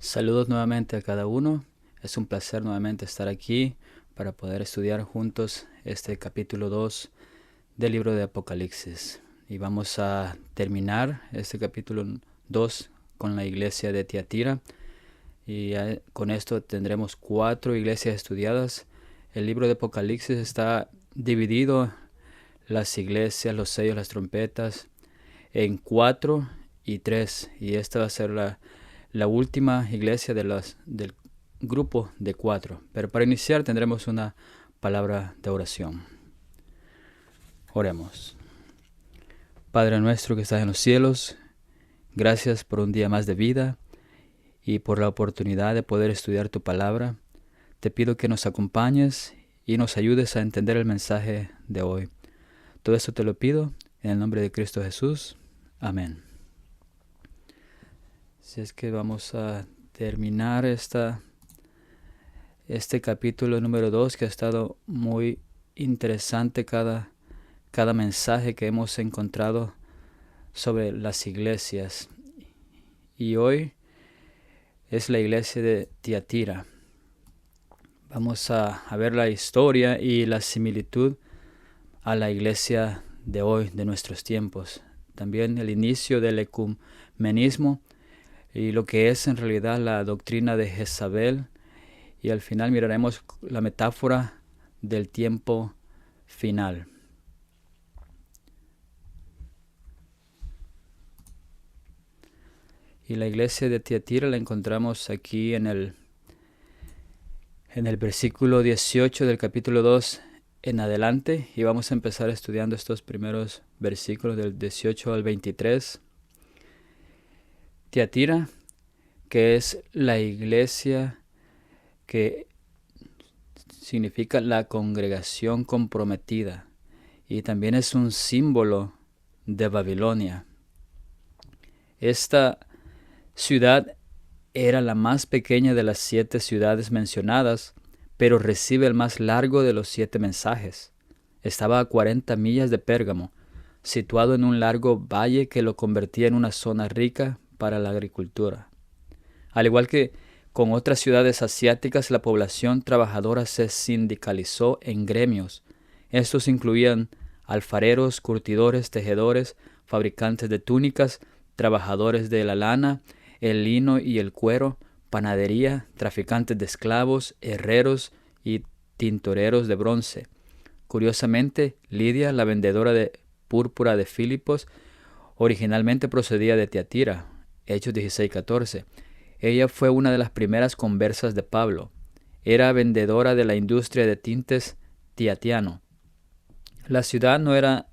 Saludos nuevamente a cada uno. Es un placer nuevamente estar aquí para poder estudiar juntos este capítulo 2 del libro de Apocalipsis. Y vamos a terminar este capítulo 2 con la iglesia de Tiatira. Y con esto tendremos 4 iglesias estudiadas. El libro de Apocalipsis está dividido, las iglesias, los sellos, las trompetas, en 4 y 3. Y esta va a ser la última iglesia del grupo de 4. Pero para iniciar tendremos una palabra de oración. Oremos. Padre nuestro que estás en los cielos, gracias por un día más de vida y por la oportunidad de poder estudiar tu palabra. Te pido que nos acompañes y nos ayudes a entender el mensaje de hoy. Todo esto te lo pido en el nombre de Cristo Jesús. Amén. Si es que vamos a terminar este capítulo número 2, que ha estado muy interesante cada mensaje que hemos encontrado sobre las iglesias. Y hoy es la iglesia de Tiatira. Vamos a ver la historia y la similitud a la iglesia de hoy, de nuestros tiempos. También el inicio del ecumenismo y lo que es en realidad la doctrina de Jezabel. Y al final miraremos la metáfora del tiempo final. Y la iglesia de Tiatira la encontramos aquí en el versículo 18 del capítulo 2 en adelante. Y vamos a empezar estudiando estos primeros versículos del 18 al 23. Tiatira, que es la iglesia que significa la congregación comprometida, y también es un símbolo de Babilonia. Esta ciudad era la más pequeña de las 7 ciudades mencionadas, pero recibe el más largo de los 7 mensajes. Estaba a 40 millas de Pérgamo, situado en un largo valle que lo convertía en una zona rica para la agricultura. Al igual que con otras ciudades asiáticas, la población trabajadora se sindicalizó en gremios. Estos incluían alfareros, curtidores, tejedores, fabricantes de túnicas, trabajadores de la lana, el lino y el cuero, panadería, traficantes de esclavos, herreros y tintoreros de bronce. Curiosamente, Lidia, la vendedora de púrpura de Filipos, originalmente procedía de Tiatira. Hechos 16:14. Ella fue una de las primeras conversas de Pablo. Era vendedora de la industria de tintes tiatiano. La ciudad no era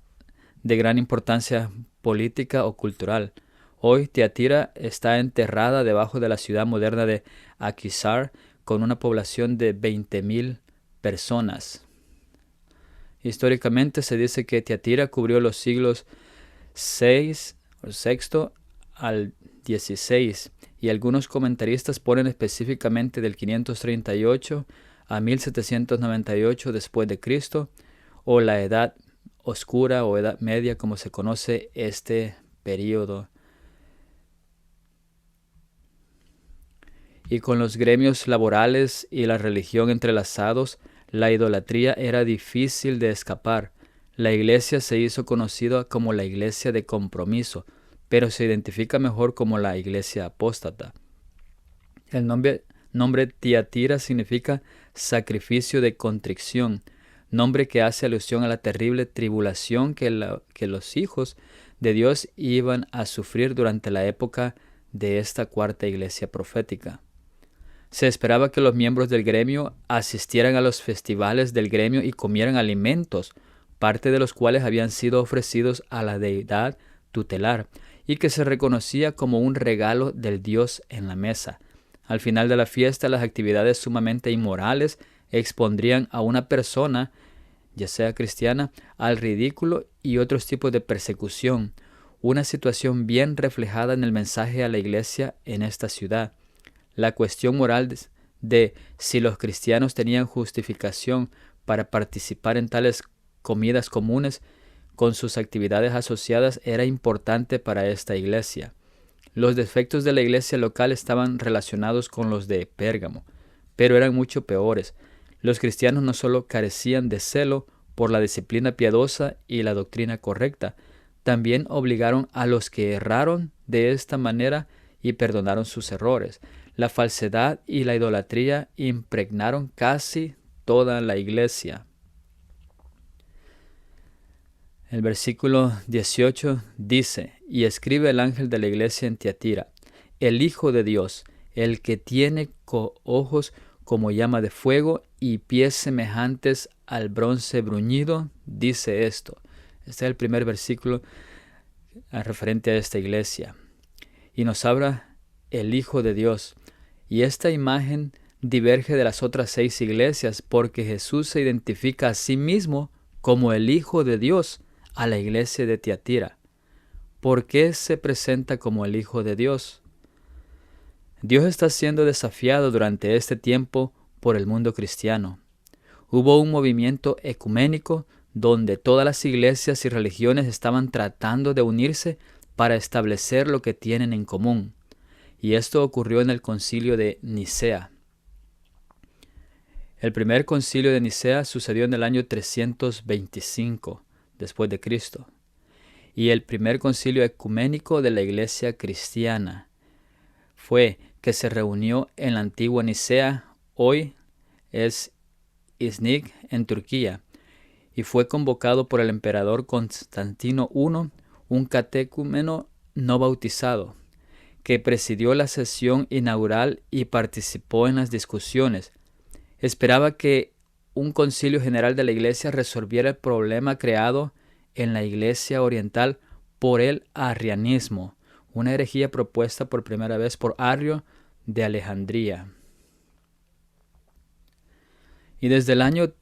de gran importancia política o cultural. Hoy Tiatira está enterrada debajo de la ciudad moderna de Akhisar, con una población de 20,000 personas. Históricamente se dice que Tiatira cubrió los siglos VI al XVI, y algunos comentaristas ponen específicamente del 538 a 1798 después de Cristo, o la Edad Oscura o Edad Media, como se conoce este período. Y con los gremios laborales y la religión entrelazados, la idolatría era difícil de escapar. La iglesia se hizo conocida como la iglesia de compromiso, pero se identifica mejor como la iglesia apóstata. El nombre Tiatira significa sacrificio de contrición, nombre que hace alusión a la terrible tribulación que los hijos de Dios iban a sufrir durante la época de esta cuarta iglesia profética. Se esperaba que los miembros del gremio asistieran a los festivales del gremio y comieran alimentos, parte de los cuales habían sido ofrecidos a la deidad tutelar, y que se reconocía como un regalo del Dios en la mesa. Al final de la fiesta, las actividades sumamente inmorales expondrían a una persona, ya sea cristiana, al ridículo y otros tipos de persecución, una situación bien reflejada en el mensaje a la iglesia en esta ciudad. La cuestión moral de si los cristianos tenían justificación para participar en tales comidas comunes con sus actividades asociadas era importante para esta iglesia. Los defectos de la iglesia local estaban relacionados con los de Pérgamo, pero eran mucho peores. Los cristianos no solo carecían de celo por la disciplina piadosa y la doctrina correcta, también obligaron a los que erraron de esta manera y perdonaron sus errores. La falsedad y la idolatría impregnaron casi toda la iglesia. El versículo 18 dice: y escribe el ángel de la iglesia en Tiatira, el Hijo de Dios, el que tiene ojos como llama de fuego y pies semejantes al bronce bruñido, dice esto. Este es el primer versículo referente a esta iglesia. Y nos habla el Hijo de Dios. Y esta imagen diverge de las otras 6 iglesias porque Jesús se identifica a sí mismo como el Hijo de Dios a la iglesia de Tiatira. ¿Por qué se presenta como el Hijo de Dios? Dios está siendo desafiado durante este tiempo por el mundo cristiano. Hubo un movimiento ecuménico donde todas las iglesias y religiones estaban tratando de unirse para establecer lo que tienen en común. Y esto ocurrió en el concilio de Nicea. El primer concilio de Nicea sucedió en el año 325 después de Cristo. Y el primer concilio ecuménico de la iglesia cristiana fue que se reunió en la antigua Nicea, hoy es İznik, en Turquía, y fue convocado por el emperador Constantino I, un catecúmeno no bautizado, que presidió la sesión inaugural y participó en las discusiones. Esperaba que un concilio general de la iglesia resolviera el problema creado en la iglesia oriental por el arrianismo, una herejía propuesta por primera vez por Arrio de Alejandría. Y desde el año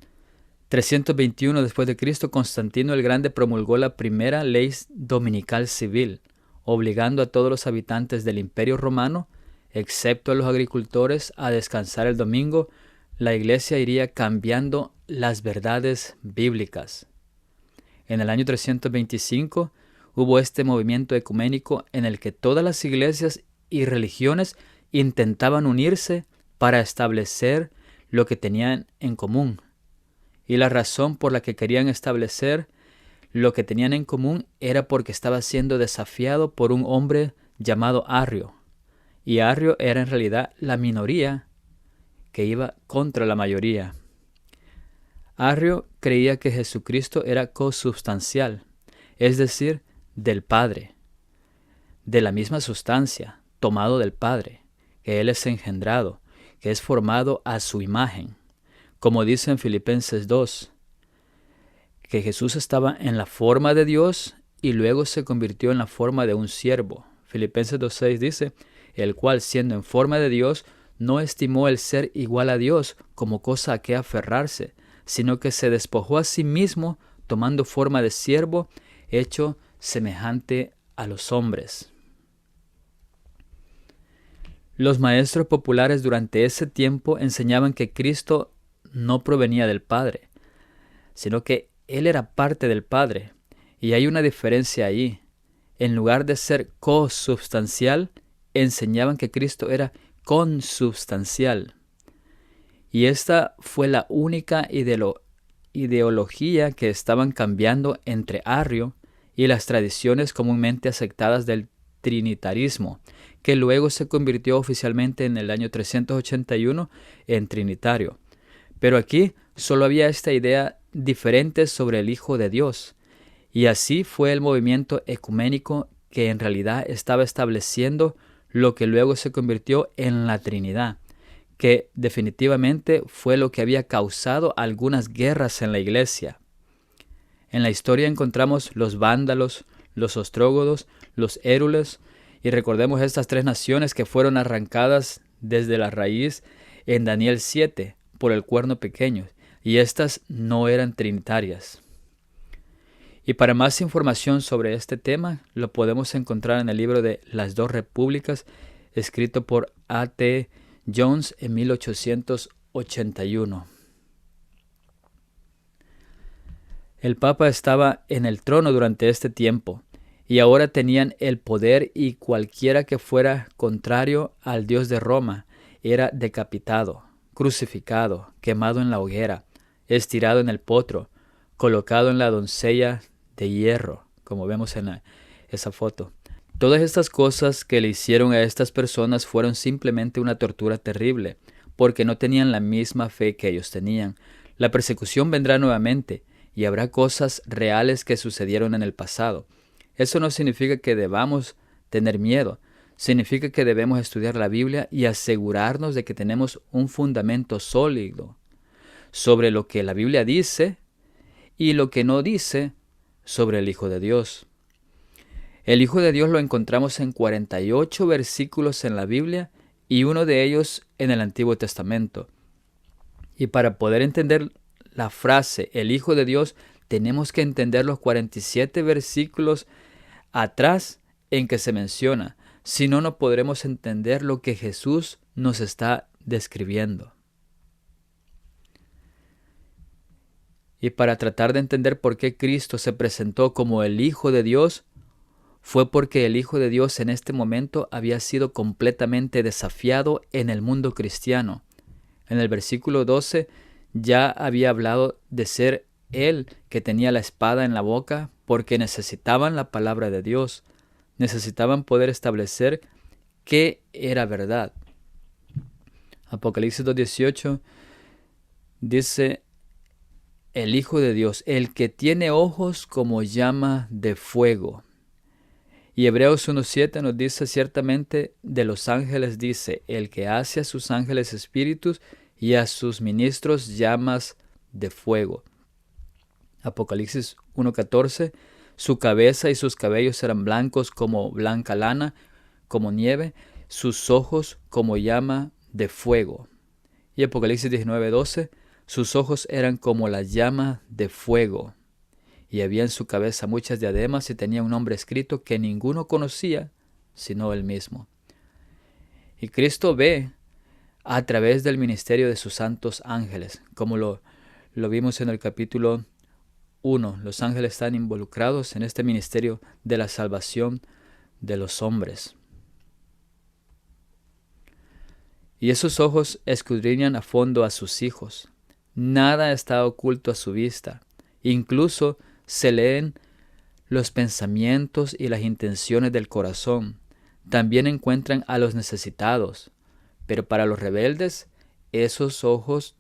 321 después de Cristo, Constantino el Grande promulgó la primera ley dominical civil, obligando a todos los habitantes del Imperio Romano, excepto a los agricultores, a descansar el domingo. La iglesia iría cambiando las verdades bíblicas. En el año 325 hubo este movimiento ecuménico en el que todas las iglesias y religiones intentaban unirse para establecer lo que tenían en común. Y la razón por la que querían establecer lo que tenían en común era porque estaba siendo desafiado por un hombre llamado Arrio. Y Arrio era en realidad la minoría que iba contra la mayoría. Arrio creía que Jesucristo era consubstancial, es decir, del Padre, de la misma sustancia, tomado del Padre, que Él es engendrado, que es formado a su imagen. Como dice en Filipenses 2, que Jesús estaba en la forma de Dios y luego se convirtió en la forma de un siervo. Filipenses 2:6 dice, el cual siendo en forma de Dios, no estimó el ser igual a Dios como cosa a que aferrarse, sino que se despojó a sí mismo, tomando forma de siervo, hecho semejante a los hombres. Los maestros populares durante ese tiempo enseñaban que Cristo no provenía del Padre, sino que Él era parte del Padre. Y hay una diferencia ahí. En lugar de ser consubstancial, enseñaban que Cristo era consubstancial. Y esta fue la única ideología que estaban cambiando entre Arrio y las tradiciones comúnmente aceptadas del trinitarismo, que luego se convirtió oficialmente en el año 381 en trinitario. Pero aquí solo había esta idea diferente sobre el Hijo de Dios. Y así fue el movimiento ecuménico que en realidad estaba estableciendo lo que luego se convirtió en la Trinidad, que definitivamente fue lo que había causado algunas guerras en la iglesia. En la historia encontramos los vándalos, los ostrógodos, los érules, y recordemos estas 3 naciones que fueron arrancadas desde la raíz en Daniel 7 por el cuerno pequeño, y estas no eran trinitarias. Y para más información sobre este tema, lo podemos encontrar en el libro de Las dos Repúblicas, escrito por A.T. Jones en 1881. El Papa estaba en el trono durante este tiempo, y ahora tenían el poder, y cualquiera que fuera contrario al Dios de Roma era decapitado, crucificado, quemado en la hoguera, estirado en el potro, colocado en la doncella de hierro, como vemos en esa foto. Todas estas cosas que le hicieron a estas personas fueron simplemente una tortura terrible, porque no tenían la misma fe que ellos tenían. La persecución vendrá nuevamente, y habrá cosas reales que sucedieron en el pasado. Eso no significa que debamos tener miedo. Significa que debemos estudiar la Biblia y asegurarnos de que tenemos un fundamento sólido sobre lo que la Biblia dice y lo que no dice sobre el Hijo de Dios. El Hijo de Dios lo encontramos en 48 versículos en la Biblia y uno de ellos en el Antiguo Testamento. Y para poder entender la frase el Hijo de Dios, tenemos que entender los 47 versículos atrás en que se menciona. Si no, no podremos entender lo que Jesús nos está describiendo. Y para tratar de entender por qué Cristo se presentó como el Hijo de Dios, fue porque el Hijo de Dios en este momento había sido completamente desafiado en el mundo cristiano. En el versículo 12 ya había hablado de ser él que tenía la espada en la boca, porque necesitaban la palabra de Dios. Necesitaban poder establecer qué era verdad. Apocalipsis 2:18 dice: el Hijo de Dios, el que tiene ojos como llama de fuego. Y Hebreos 1:7 nos dice: ciertamente de los ángeles dice, el que hace a sus ángeles espíritus y a sus ministros llamas de fuego. Apocalipsis 1:14, su cabeza y sus cabellos eran blancos como blanca lana, como nieve, sus ojos como llama de fuego. Y Apocalipsis 19:12, sus ojos eran como la llama de fuego. Y había en su cabeza muchas diademas y tenía un nombre escrito que ninguno conocía sino él mismo. Y Cristo ve a través del ministerio de sus santos ángeles, como lo vimos en el capítulo 1. Los ángeles están involucrados en este ministerio de la salvación de los hombres. Y esos ojos escudriñan a fondo a sus hijos. Nada está oculto a su vista. Incluso se leen los pensamientos y las intenciones del corazón. También encuentran a los necesitados. Pero para los rebeldes, esos ojos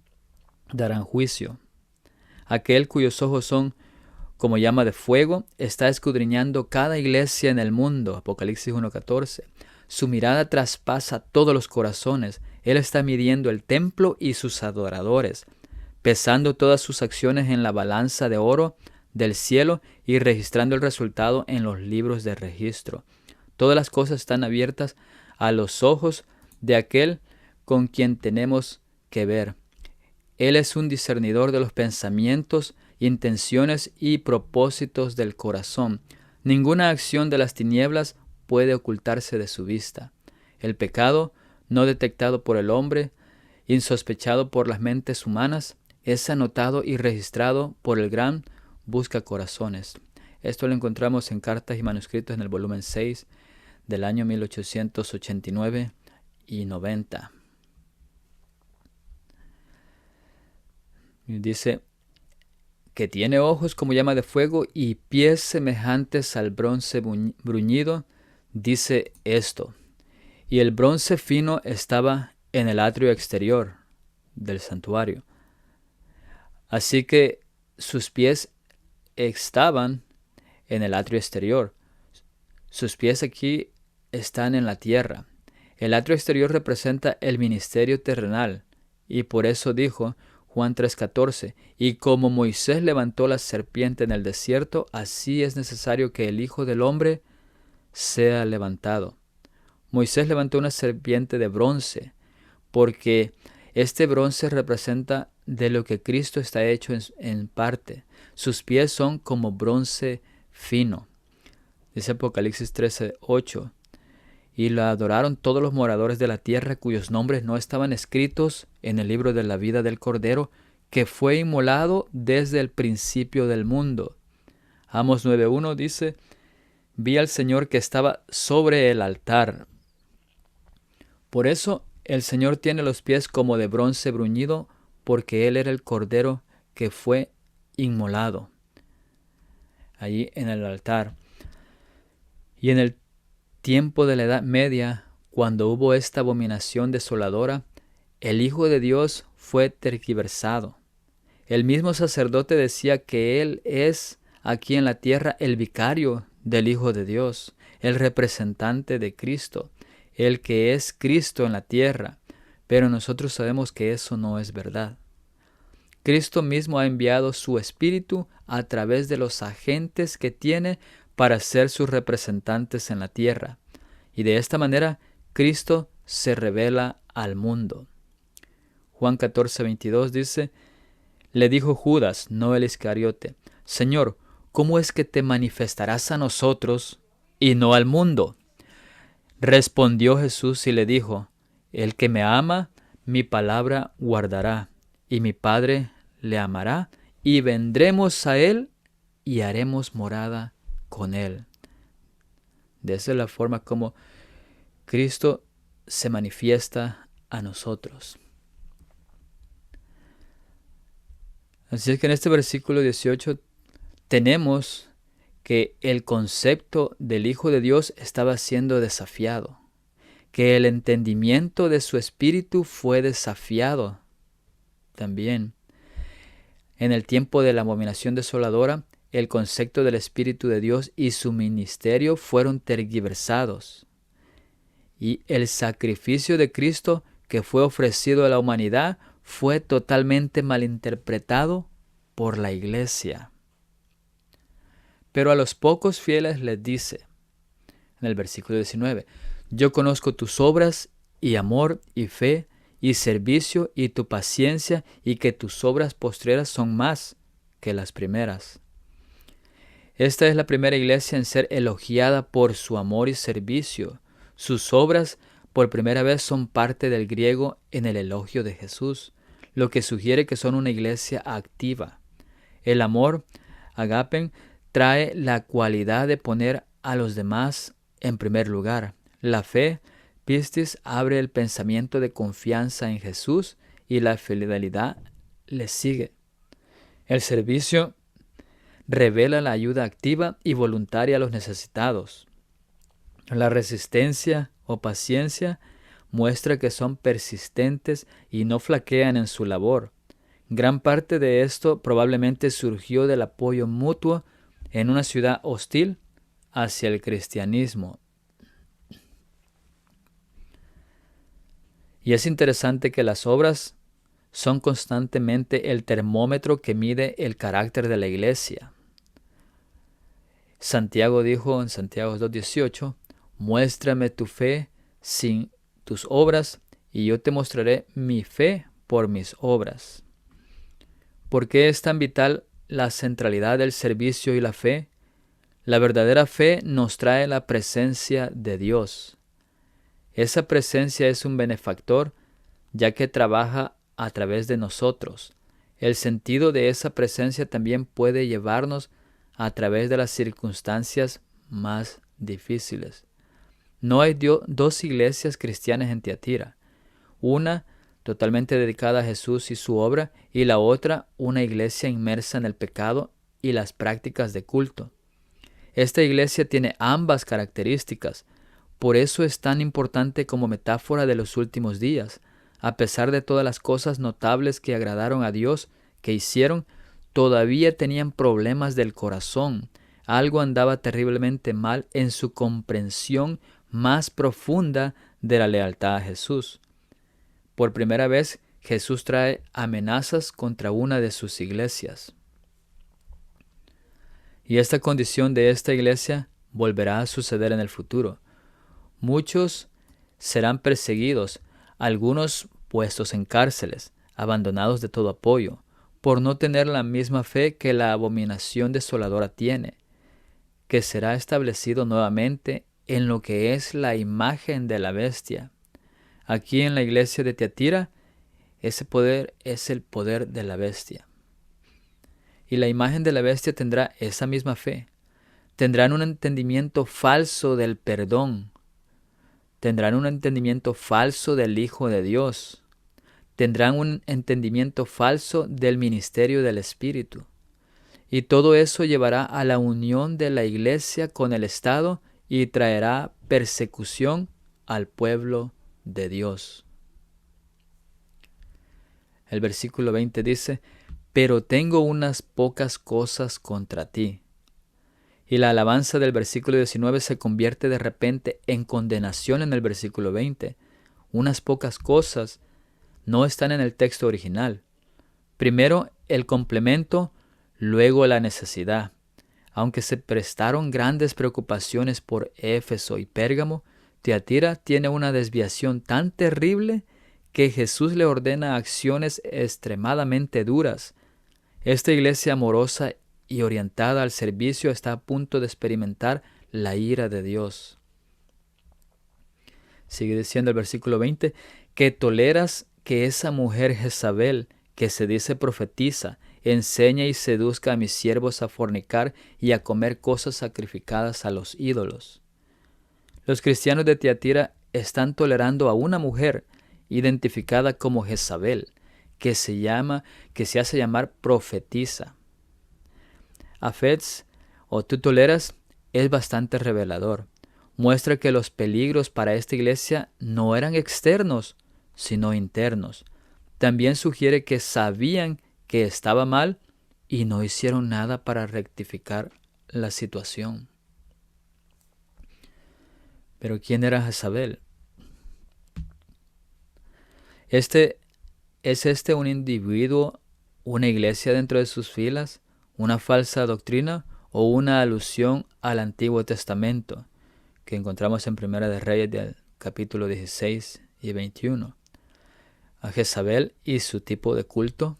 darán juicio. Aquel cuyos ojos son como llama de fuego está escudriñando cada iglesia en el mundo. Apocalipsis 1:14. Su mirada traspasa todos los corazones. Él está midiendo el templo y sus adoradores, pesando todas sus acciones en la balanza de oro del cielo y registrando el resultado en los libros de registro. Todas las cosas están abiertas a los ojos de aquel con quien tenemos que ver. Él es un discernidor de los pensamientos, intenciones y propósitos del corazón. Ninguna acción de las tinieblas puede ocultarse de su vista. El pecado, no detectado por el hombre, insospechado por las mentes humanas, es anotado y registrado por el gran busca corazones. Esto lo encontramos en Cartas y Manuscritos en el volumen 6 del año 1889 y 90. Y dice que tiene ojos como llama de fuego y pies semejantes al bronce bruñido, dice esto. Y el bronce fino estaba en el atrio exterior del santuario. Así que sus pies estaban en el atrio exterior. Sus pies aquí están en la tierra. El atrio exterior representa el ministerio terrenal. Y por eso dijo Juan 3:14, y como Moisés levantó la serpiente en el desierto, así es necesario que el Hijo del Hombre sea levantado. Moisés levantó una serpiente de bronce, porque este bronce representa de lo que Cristo está hecho en parte. Sus pies son como bronce fino. Dice Apocalipsis 13:8. Y la adoraron todos los moradores de la tierra cuyos nombres no estaban escritos en el libro de la vida del Cordero, que fue inmolado desde el principio del mundo. Amos 9:1 dice vi al Señor que estaba sobre el altar. Por eso el Señor tiene los pies como de bronce bruñido, porque Él era el Cordero que fue inmolado allí en el altar. Y en el tiempo de la Edad Media, cuando hubo esta abominación desoladora, el Hijo de Dios fue tergiversado. El mismo sacerdote decía que Él es aquí en la tierra el vicario del Hijo de Dios, el representante de Cristo, el que es Cristo en la tierra, pero nosotros sabemos que eso no es verdad. Cristo mismo ha enviado su Espíritu a través de los agentes que tiene para ser sus representantes en la tierra, y de esta manera Cristo se revela al mundo. Juan 14:22 dice: le dijo Judas, no el Iscariote: Señor, ¿cómo es que te manifestarás a nosotros y no al mundo? Respondió Jesús y le dijo: el que me ama, mi palabra guardará, y mi Padre le amará, y vendremos a él y haremos morada con él. De esa es la forma como Cristo se manifiesta a nosotros. Así es que en este versículo 18 tenemos que el concepto del Hijo de Dios estaba siendo desafiado, que el entendimiento de su espíritu fue desafiado también. En el tiempo de la abominación desoladora, el concepto del Espíritu de Dios y su ministerio fueron tergiversados. Y el sacrificio de Cristo que fue ofrecido a la humanidad fue totalmente malinterpretado por la iglesia. Pero a los pocos fieles les dice, en el versículo 19, yo conozco tus obras y amor y fe y servicio y tu paciencia, y que tus obras postreras son más que las primeras. Esta es la primera iglesia en ser elogiada por su amor y servicio. Sus obras por primera vez son parte del griego en el elogio de Jesús, lo que sugiere que son una iglesia activa. El amor, agape, trae la cualidad de poner a los demás en primer lugar. La fe, pistis, abre el pensamiento de confianza en Jesús, y la fidelidad le sigue. El servicio revela la ayuda activa y voluntaria a los necesitados. La resistencia o paciencia muestra que son persistentes y no flaquean en su labor. Gran parte de esto probablemente surgió del apoyo mutuo en una ciudad hostil hacia el cristianismo. Y es interesante que las obras son constantemente el termómetro que mide el carácter de la iglesia. Santiago dijo en Santiago 2:18, muéstrame tu fe sin tus obras, y yo te mostraré mi fe por mis obras. ¿Por qué es tan vital la centralidad del servicio y la fe? La verdadera fe nos trae la presencia de Dios. Esa presencia es un benefactor, ya que trabaja a través de nosotros. El sentido de esa presencia también puede llevarnos a través de las circunstancias más difíciles. No hay dos iglesias cristianas en Tiatira. Una totalmente dedicada a Jesús y su obra, y la otra una iglesia inmersa en el pecado y las prácticas de culto. Esta iglesia tiene ambas características. Por eso es tan importante como metáfora de los últimos días. A pesar de todas las cosas notables que agradaron a Dios que hicieron, todavía tenían problemas del corazón. Algo andaba terriblemente mal en su comprensión más profunda de la lealtad a Jesús. Por primera vez, Jesús trae amenazas contra una de sus iglesias. Y esta condición de esta iglesia volverá a suceder en el futuro. Muchos serán perseguidos, algunos puestos en cárceles, abandonados de todo apoyo, por no tener la misma fe que la abominación desoladora tiene, que será establecido nuevamente en lo que es la imagen de la bestia. Aquí en la iglesia de Tiatira, ese poder es el poder de la bestia. Y la imagen de la bestia tendrá esa misma fe. Tendrán un entendimiento falso del perdón. Tendrán un entendimiento falso del Hijo de Dios. Tendrán un entendimiento falso del ministerio del Espíritu. Y todo eso llevará a la unión de la iglesia con el Estado y traerá persecución al pueblo de Dios. El versículo 20 dice, pero tengo unas pocas cosas contra ti. Y la alabanza del versículo 19 se convierte de repente en condenación en el versículo 20. Unas pocas cosas no están en el texto original. Primero el complemento, luego la necesidad. Aunque se prestaron grandes preocupaciones por Éfeso y Pérgamo, Tiatira tiene una desviación tan terrible que Jesús le ordena acciones extremadamente duras. Esta iglesia amorosa y orientada al servicio está a punto de experimentar la ira de Dios. Sigue diciendo el versículo 20, que toleras que esa mujer Jezabel, que se dice profetiza, enseña y seduzca a mis siervos a fornicar y a comer cosas sacrificadas a los ídolos. Los cristianos de Tiatira están tolerando a una mujer identificada como Jezabel, que se hace llamar profetiza. Afetz, o tú toleras, es bastante revelador. Muestra que los peligros para esta iglesia no eran externos, sino internos. También sugiere que sabían que estaba mal y no hicieron nada para rectificar la situación. Pero ¿quién era Jezabel? ¿Es un individuo, una iglesia dentro de sus filas, una falsa doctrina o una alusión al Antiguo Testamento que encontramos en Primera de Reyes del capítulo 16 y 21? A Jezabel y su tipo de culto.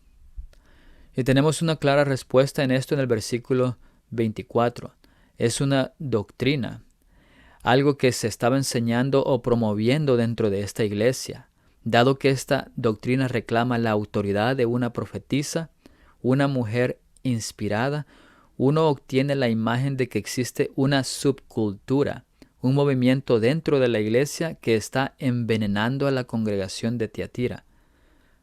Y tenemos una clara respuesta en esto en el versículo 24. Es una doctrina, algo que se estaba enseñando o promoviendo dentro de esta iglesia. Dado que esta doctrina reclama la autoridad de una profetisa, una mujer inspirada, uno obtiene la imagen de que existe una subcultura, un movimiento dentro de la iglesia que está envenenando a la congregación de Tiatira.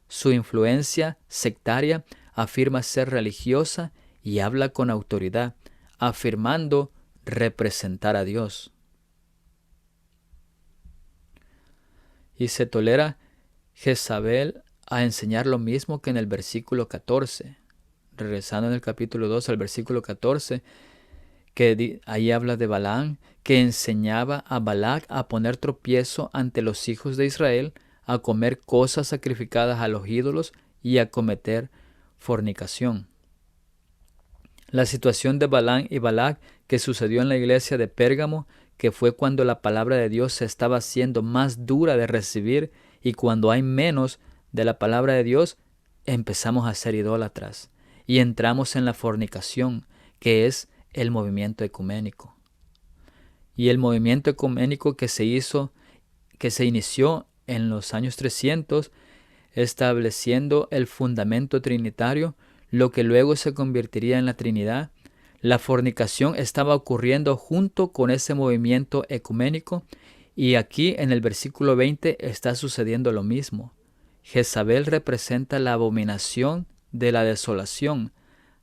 Su influencia sectaria afirma ser religiosa y habla con autoridad, afirmando representar a Dios. Y se tolera Jezabel a enseñar lo mismo que en el versículo 14. Regresando en el capítulo 2 al versículo 14, que ahí habla de Balaam, que enseñaba a Balac a poner tropiezo ante los hijos de Israel, a comer cosas sacrificadas a los ídolos y a cometer fornicación. La situación de Balaam y Balac que sucedió en la iglesia de Pérgamo, que fue cuando la palabra de Dios se estaba haciendo más dura de recibir y cuando hay menos de la palabra de Dios, empezamos a ser idólatras y entramos en la fornicación, que es el movimiento ecuménico. Y el movimiento ecuménico que se inició en los años 300, estableciendo el fundamento trinitario, lo que luego se convertiría en la Trinidad. La fornicación estaba ocurriendo junto con ese movimiento ecuménico, y aquí en el versículo 20 está sucediendo lo mismo. Jezabel representa la abominación de la desolación.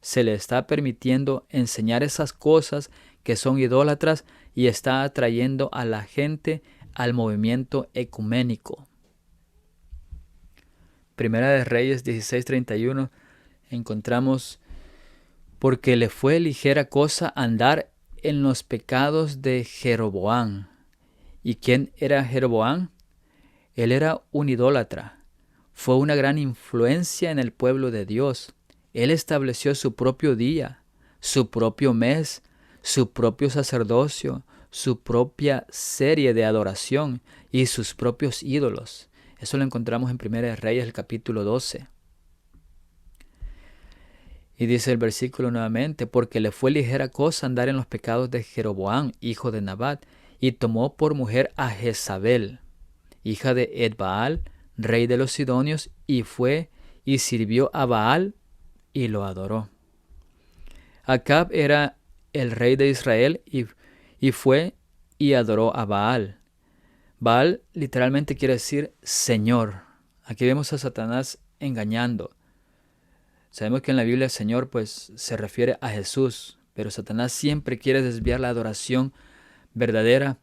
Se le está permitiendo enseñar esas cosas que son idólatras y está atrayendo a la gente al movimiento ecuménico. Primera de Reyes 16:31 encontramos: porque le fue ligera cosa andar en los pecados de Jeroboam. ¿Y quién era Jeroboam? Él era un idólatra. Fue una gran influencia en el pueblo de Dios. Él estableció su propio día, su propio mes, su propio sacerdocio, su propia serie de adoración y sus propios ídolos. Eso lo encontramos en Primera de Reyes, el capítulo 12. Y dice el versículo nuevamente: porque le fue ligera cosa andar en los pecados de Jeroboam, hijo de Nabat, y tomó por mujer a Jezabel, hija de Edbaal, rey de los Sidonios, y fue y sirvió a Baal y lo adoró. Acab era el rey de Israel, y fue y adoró a Baal. Baal literalmente quiere decir Señor. Aquí vemos a Satanás engañando. Sabemos que en la Biblia Señor pues se refiere a Jesús, pero Satanás siempre quiere desviar la adoración verdadera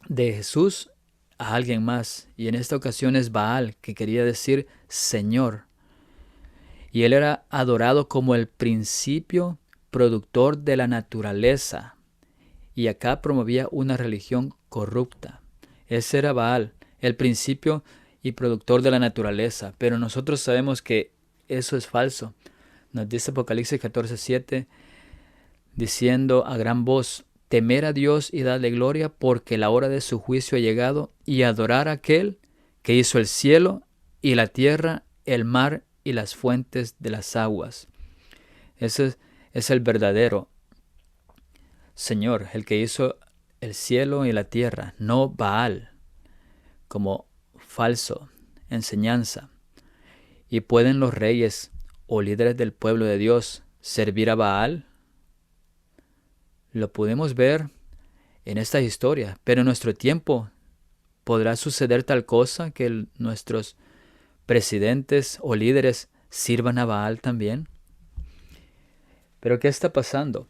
de Jesús a alguien más. Y en esta ocasión es Baal, que quería decir Señor. Y él era adorado como el principio productor de la naturaleza. Y acá promovía una religión corrupta. Ese era Baal, el principio y productor de la naturaleza. Pero nosotros sabemos que eso es falso. Nos dice Apocalipsis 14:7, diciendo a gran voz: temer a Dios y darle gloria, porque la hora de su juicio ha llegado, y adorar a aquel que hizo el cielo y la tierra, el mar y las fuentes de las aguas. Ese es el verdadero Señor, el que hizo el cielo y la tierra, no Baal, como falso enseñanza. ¿Y pueden los reyes o líderes del pueblo de Dios servir a Baal? Lo podemos ver en esta historia, pero en nuestro tiempo podrá suceder tal cosa que nuestros presidentes o líderes sirvan a Baal también. Pero ¿qué está pasando?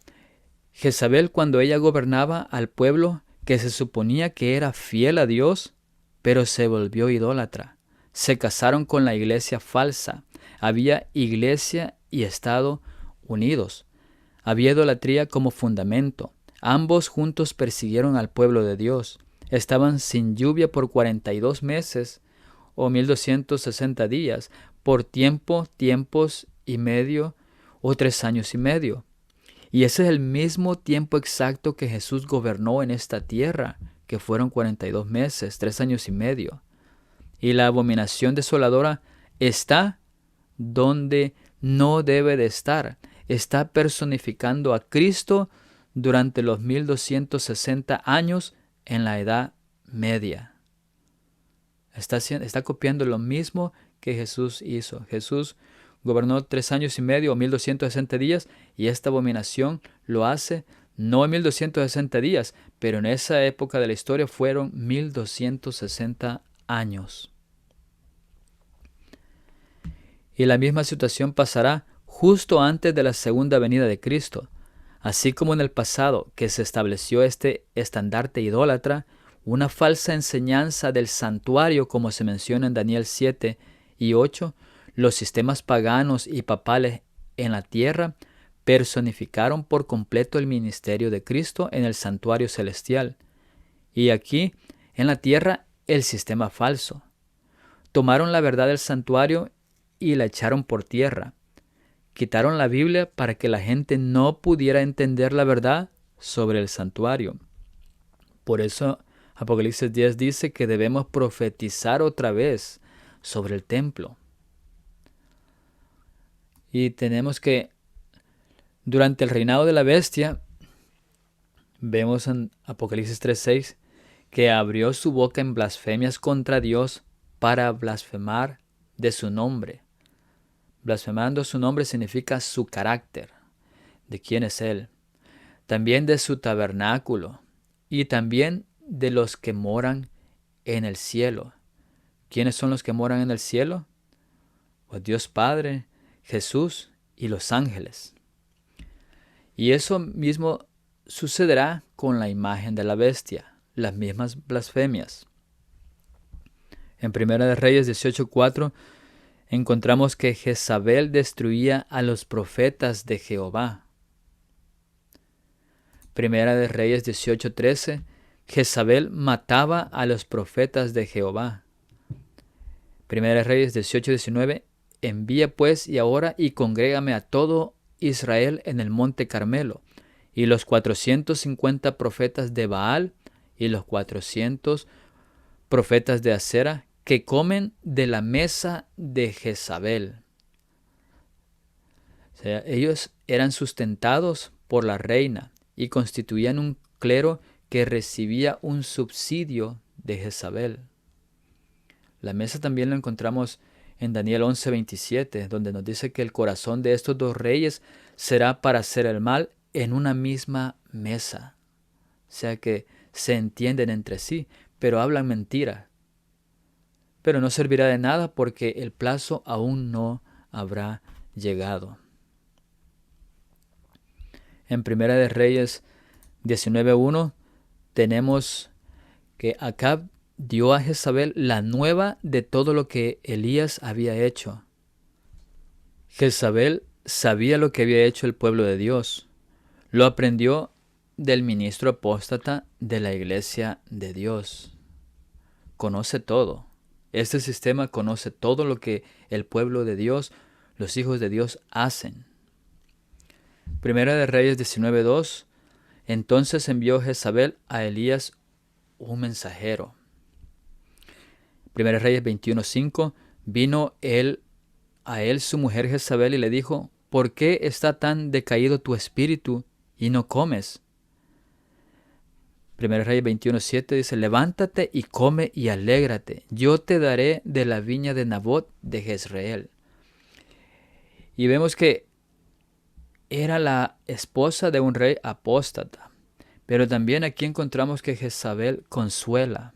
Jezabel, cuando ella gobernaba al pueblo que se suponía que era fiel a Dios, pero se volvió idólatra. Se casaron con la iglesia falsa. Había iglesia y Estado unidos. Había idolatría como fundamento. Ambos juntos persiguieron al pueblo de Dios. Estaban sin lluvia por 42 meses o 1260 días, por tiempos y medio o 3 años y medio. Y ese es el mismo tiempo exacto que Jesús gobernó en esta tierra, que fueron 42 meses, 3 años y medio. Y la abominación desoladora está donde no debe de estar. Está personificando a Cristo durante los 1260 años en la Edad Media. Está copiando lo mismo que Jesús hizo. Jesús gobernó 3 años y medio o 1260 días, y esta abominación lo hace no en 1260 días, pero en esa época de la historia fueron 1260 años. Y la misma situación pasará justo antes de la segunda venida de Cristo. Así como en el pasado que se estableció este estandarte idólatra, una falsa enseñanza del santuario, como se menciona en Daniel 7 y 8, los sistemas paganos y papales en la tierra personificaron por completo el ministerio de Cristo en el santuario celestial. Y aquí, en la tierra, el sistema falso. Tomaron la verdad del santuario y la echaron por tierra. Quitaron la Biblia para que la gente no pudiera entender la verdad sobre el santuario. Por eso Apocalipsis 10 dice que debemos profetizar otra vez sobre el templo. Y tenemos que, durante el reinado de la bestia, vemos en Apocalipsis 3:6, que abrió su boca en blasfemias contra Dios para blasfemar de su nombre. Blasfemando su nombre significa su carácter, de quién es Él. También de su tabernáculo y también de los que moran en el cielo. ¿Quiénes son los que moran en el cielo? Pues Dios Padre, Jesús y los ángeles. Y eso mismo sucederá con la imagen de la bestia, las mismas blasfemias. En Primera de Reyes 18:4 encontramos que Jezabel destruía a los profetas de Jehová. Primera de Reyes 18:13, Jezabel mataba a los profetas de Jehová. Primera de Reyes 18:19, envía pues y ahora y congrégame a todo Israel en el monte Carmelo, y los 450 profetas de Baal y los 400 profetas de Acera que comen de la mesa de Jezabel. O sea, ellos eran sustentados por la reina y constituían un clero que recibía un subsidio de Jezabel. La mesa también lo encontramos en Daniel 11:27, donde nos dice que el corazón de estos dos reyes será para hacer el mal en una misma mesa. O sea que se entienden entre sí, pero hablan mentira. Pero no servirá de nada porque el plazo aún no habrá llegado. En Primera de Reyes 19:1 tenemos que Acab dio a Jezabel la nueva de todo lo que Elías había hecho. Jezabel sabía lo que había hecho el pueblo de Dios. Lo aprendió del ministro apóstata de la iglesia de Dios. Conoce todo. Este sistema conoce todo lo que el pueblo de Dios, los hijos de Dios, hacen. Primera de Reyes 19:2. Entonces envió Jezabel a Elías un mensajero. Primera de Reyes 21:5. Vino a él su mujer Jezabel y le dijo: ¿por qué está tan decaído tu espíritu y no comes? Primera de Reyes 21:7 dice: levántate y come y alégrate, yo te daré de la viña de Nabot de Jezreel. Y vemos que era la esposa de un rey apóstata. Pero también aquí encontramos que Jezabel consuela,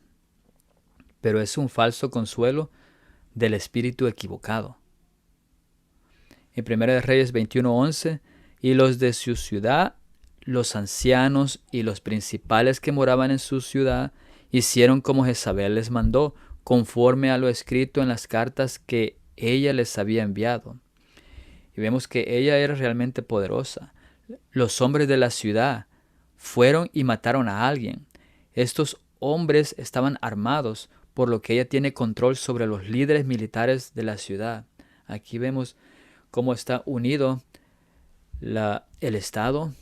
pero es un falso consuelo del espíritu equivocado. En 1 Reyes 21:11, y los de su ciudad, los ancianos y los principales que moraban en su ciudad, hicieron como Jezabel les mandó, conforme a lo escrito en las cartas que ella les había enviado. Y vemos que ella era realmente poderosa. Los hombres de la ciudad fueron y mataron a alguien. Estos hombres estaban armados, por lo que ella tiene control sobre los líderes militares de la ciudad. Aquí vemos cómo está unido el Estado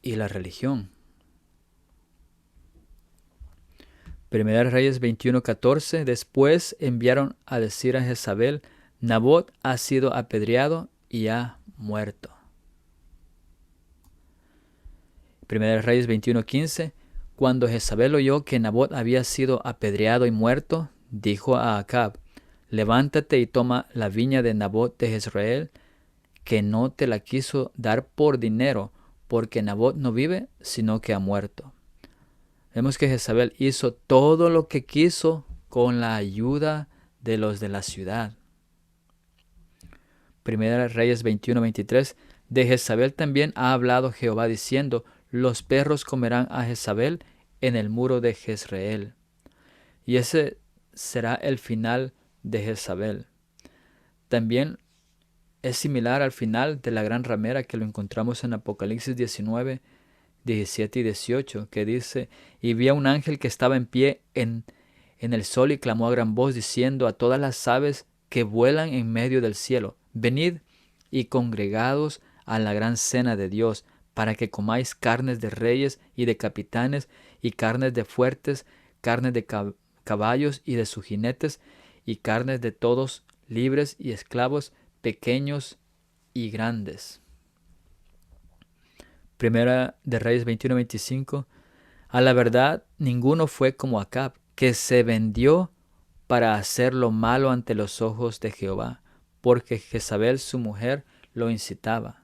y la religión. Primera Reyes 21:14. Después enviaron a decir a Jezabel: Nabot ha sido apedreado y ha muerto. Primera Reyes 21:15. Cuando Jezabel oyó que Nabot había sido apedreado y muerto, dijo a Acab: levántate y toma la viña de Nabot de Jezreel, que no te la quiso dar por dinero, porque Nabot no vive, sino que ha muerto. Vemos que Jezabel hizo todo lo que quiso con la ayuda de los de la ciudad. Primera Reyes 21:23. De Jezabel también ha hablado Jehová diciendo: los perros comerán a Jezabel en el muro de Jezreel. Y ese será el final de Jezabel. También es similar al final de la gran ramera que lo encontramos en Apocalipsis 19, 17 y 18, que dice: y vi a un ángel que estaba en pie en el sol y clamó a gran voz diciendo a todas las aves que vuelan en medio del cielo: venid y congregados a la gran cena de Dios, para que comáis carnes de reyes y de capitanes, y carnes de fuertes, carnes de caballos y de sus jinetes, y carnes de todos, libres y esclavos, pequeños y grandes. Primera de Reyes 21:25. A la verdad, ninguno fue como Acab, que se vendió para hacer lo malo ante los ojos de Jehová, porque Jezabel su mujer lo incitaba.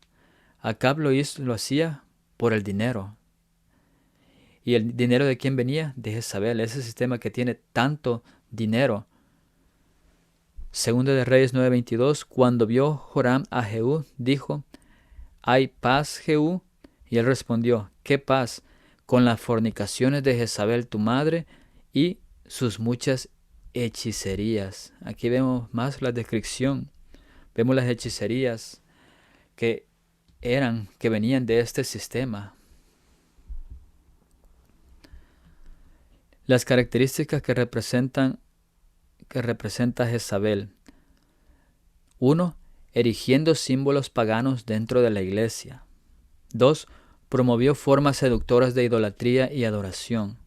Acab lo hacía por el dinero. ¿Y el dinero de quién venía? De Jezabel, ese sistema que tiene tanto dinero. Segunda de Reyes 9:22. Cuando vio Joram a Jehú, dijo: ¿hay paz, Jehú? Y él respondió: ¿qué paz? Con las fornicaciones de Jezabel tu madre y sus muchas hechicerías. Aquí vemos más la descripción. Vemos las hechicerías que venían de este sistema. Las características que representa Jezabel. 1. Erigiendo símbolos paganos dentro de la iglesia. 2. Promovió formas seductoras de idolatría y adoración.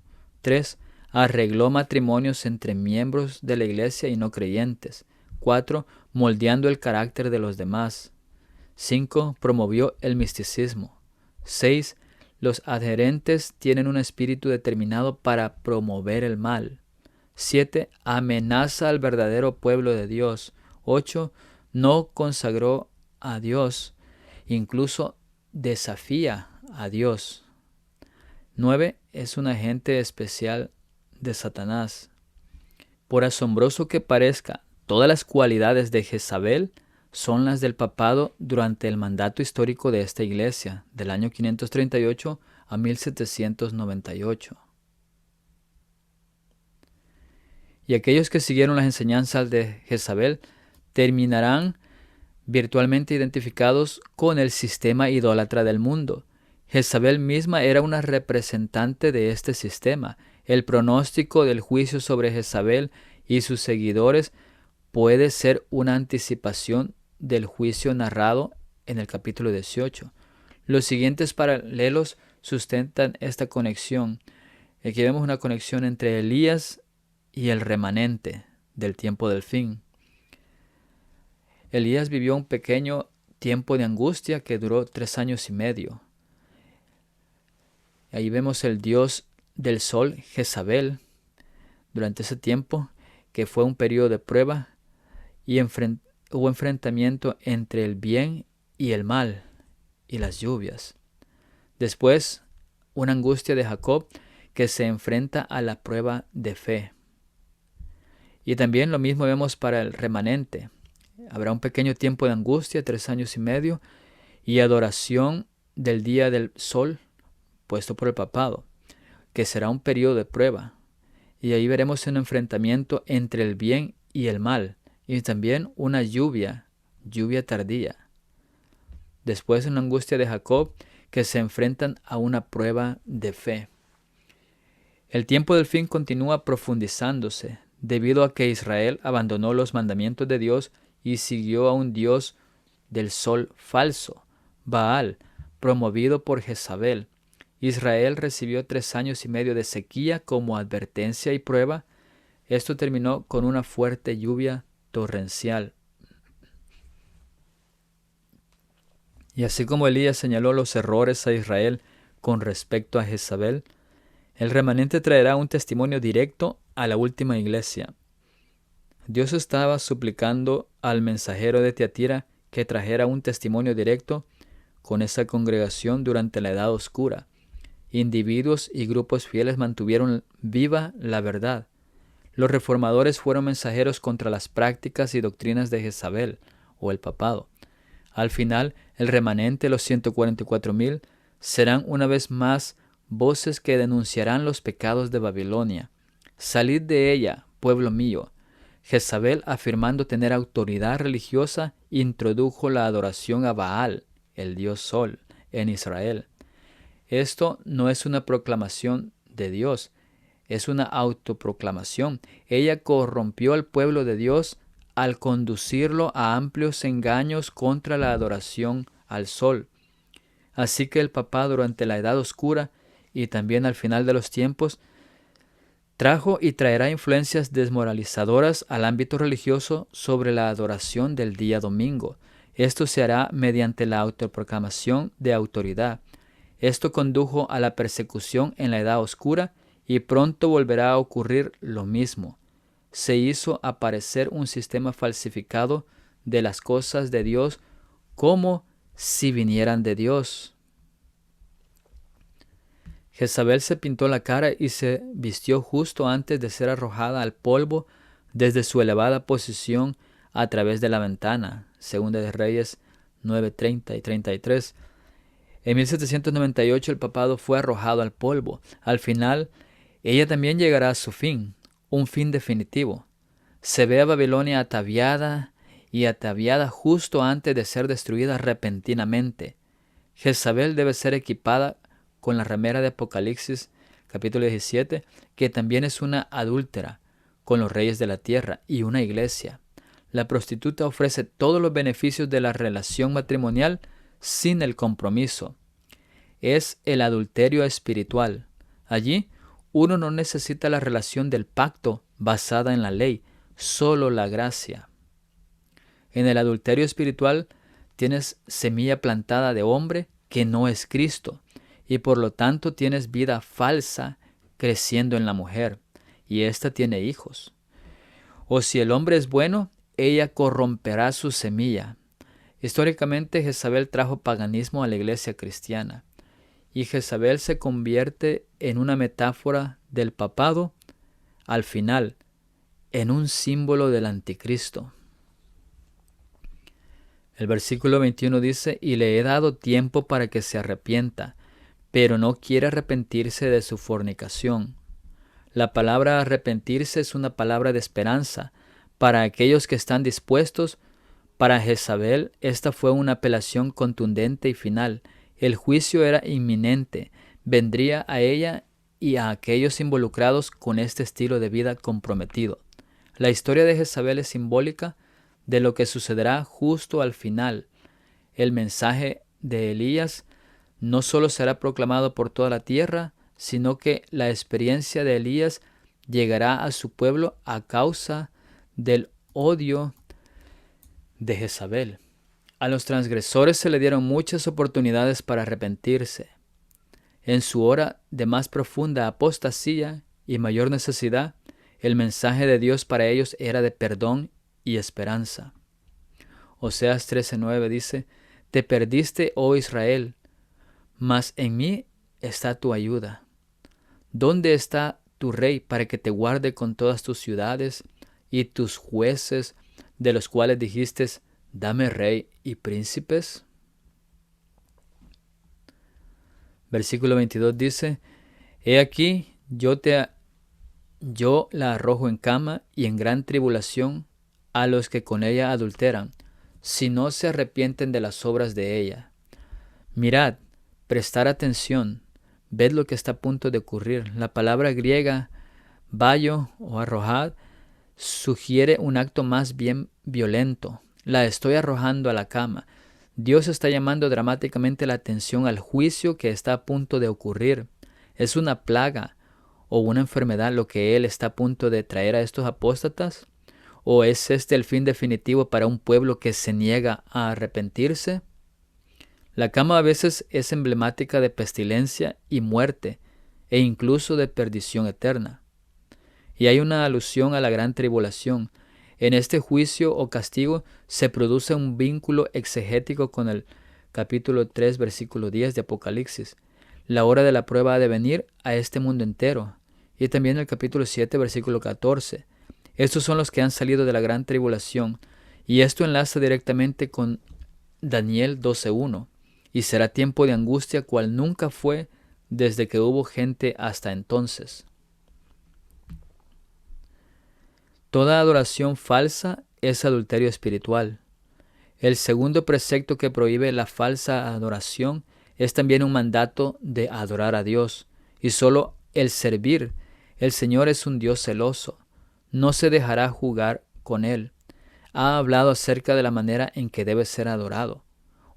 3. Arregló matrimonios entre miembros de la iglesia y no creyentes. 4. Moldeando el carácter de los demás. 5. Promovió el misticismo. 6. Los adherentes tienen un espíritu determinado para promover el mal. 7. Amenaza al verdadero pueblo de Dios. 8. No consagró a Dios. Incluso desafía a Dios. 9 es un agente especial de Satanás. Por asombroso que parezca, todas las cualidades de Jezabel son las del papado durante el mandato histórico de esta iglesia, del año 538 a 1798. Y aquellos que siguieron las enseñanzas de Jezabel terminarán virtualmente identificados con el sistema idólatra del mundo. Jezabel misma era una representante de este sistema. El pronóstico del juicio sobre Jezabel y sus seguidores puede ser una anticipación del juicio narrado en el capítulo 18. Los siguientes paralelos sustentan esta conexión. Aquí vemos una conexión entre Elías y el remanente del tiempo del fin. Elías vivió un pequeño tiempo de angustia que duró 3 años y medio. Ahí vemos el dios del sol, Jezabel, durante ese tiempo, que fue un periodo de prueba, y hubo enfrentamiento entre el bien y el mal, y las lluvias. Después, una angustia de Jacob, que se enfrenta a la prueba de fe. Y también lo mismo vemos para el remanente. Habrá un pequeño tiempo de angustia, 3 años y medio, y adoración del día del sol, puesto por el papado, que será un periodo de prueba. Y ahí veremos un enfrentamiento entre el bien y el mal, y también una lluvia tardía. Después una angustia de Jacob, que se enfrentan a una prueba de fe. El tiempo del fin continúa profundizándose, debido a que Israel abandonó los mandamientos de Dios y siguió a un dios del sol falso, Baal, promovido por Jezabel. Israel recibió 3 años y medio de sequía como advertencia y prueba. Esto terminó con una fuerte lluvia torrencial. Y así como Elías señaló los errores a Israel con respecto a Jezabel, el remanente traerá un testimonio directo a la última iglesia. Dios estaba suplicando al mensajero de Tiatira que trajera un testimonio directo con esa congregación durante la Edad Oscura. Individuos y grupos fieles mantuvieron viva la verdad. Los reformadores fueron mensajeros contra las prácticas y doctrinas de Jezabel o el papado. Al final, el remanente, los 144,000, serán una vez más voces que denunciarán los pecados de Babilonia. Salid de ella, pueblo mío. Jezabel, afirmando tener autoridad religiosa, introdujo la adoración a Baal, el dios Sol, en Israel. Esto no es una proclamación de Dios, es una autoproclamación. Ella corrompió al pueblo de Dios al conducirlo a amplios engaños contra la adoración al sol. Así que el papado durante la Edad Oscura y también al final de los tiempos trajo y traerá influencias desmoralizadoras al ámbito religioso sobre la adoración del día domingo. Esto se hará mediante la autoproclamación de autoridad. Esto condujo a la persecución en la Edad Oscura y pronto volverá a ocurrir lo mismo. Se hizo aparecer un sistema falsificado de las cosas de Dios como si vinieran de Dios. Jezabel se pintó la cara y se vistió justo antes de ser arrojada al polvo desde su elevada posición a través de la ventana. Segunda de Reyes 9:30 y 33. En 1798 el papado fue arrojado al polvo. Al final, ella también llegará a su fin, un fin definitivo. Se ve a Babilonia ataviada justo antes de ser destruida repentinamente. Jezabel debe ser equipada con la ramera de Apocalipsis, capítulo 17, que también es una adúltera con los reyes de la tierra y una iglesia. La prostituta ofrece todos los beneficios de la relación matrimonial sin el compromiso. Es el adulterio espiritual. Allí, uno no necesita la relación del pacto basada en la ley, solo la gracia. En el adulterio espiritual tienes semilla plantada de hombre que no es Cristo, y por lo tanto tienes vida falsa creciendo en la mujer, y ésta tiene hijos. O si el hombre es bueno, ella corromperá su semilla. Históricamente, Jezabel trajo paganismo a la iglesia cristiana, y Jezabel se convierte en una metáfora del papado, al final, en un símbolo del anticristo. El versículo 21 dice, y le he dado tiempo para que se arrepienta, pero no quiere arrepentirse de su fornicación. La palabra arrepentirse es una palabra de esperanza para aquellos que están dispuestos. Para Jezabel, esta fue una apelación contundente y final. El juicio era inminente, vendría a ella y a aquellos involucrados con este estilo de vida comprometido. La historia de Jezabel es simbólica de lo que sucederá justo al final. El mensaje de Elías no solo será proclamado por toda la tierra, sino que la experiencia de Elías llegará a su pueblo a causa del odio de Jezabel. A los transgresores se le dieron muchas oportunidades para arrepentirse. En su hora de más profunda apostasía y mayor necesidad, el mensaje de Dios para ellos era de perdón y esperanza. Oseas 13:9 dice, te perdiste, oh Israel, mas en mí está tu ayuda. ¿Dónde está tu rey para que te guarde con todas tus ciudades y tus jueces, de los cuales dijiste, dame rey y príncipes? Versículo 22 dice, he aquí, yo la arrojo en cama y en gran tribulación a los que con ella adulteran, si no se arrepienten de las obras de ella. Mirad, prestar atención, ved lo que está a punto de ocurrir. La palabra griega, bayo o arrojad, sugiere un acto más bien violento. La estoy arrojando a la cama. Dios está llamando dramáticamente la atención al juicio que está a punto de ocurrir. Es una plaga o una enfermedad lo que Él está a punto de traer a estos apóstatas. ¿O es este el fin definitivo para un pueblo que se niega a arrepentirse? La cama a veces es emblemática de pestilencia y muerte, e incluso de perdición eterna. Y hay una alusión a la gran tribulación. En este juicio o castigo se produce un vínculo exegético con el capítulo 3, versículo 10 de Apocalipsis. La hora de la prueba ha de venir a este mundo entero. Y también el capítulo 7, versículo 14. Estos son los que han salido de la gran tribulación. Y esto enlaza directamente con Daniel 12:1. Y será tiempo de angustia cual nunca fue desde que hubo gente hasta entonces. Toda adoración falsa es adulterio espiritual. El segundo precepto que prohíbe la falsa adoración es también un mandato de adorar a Dios, y solo el servir. El Señor es un Dios celoso. No se dejará jugar con Él. Ha hablado acerca de la manera en que debe ser adorado.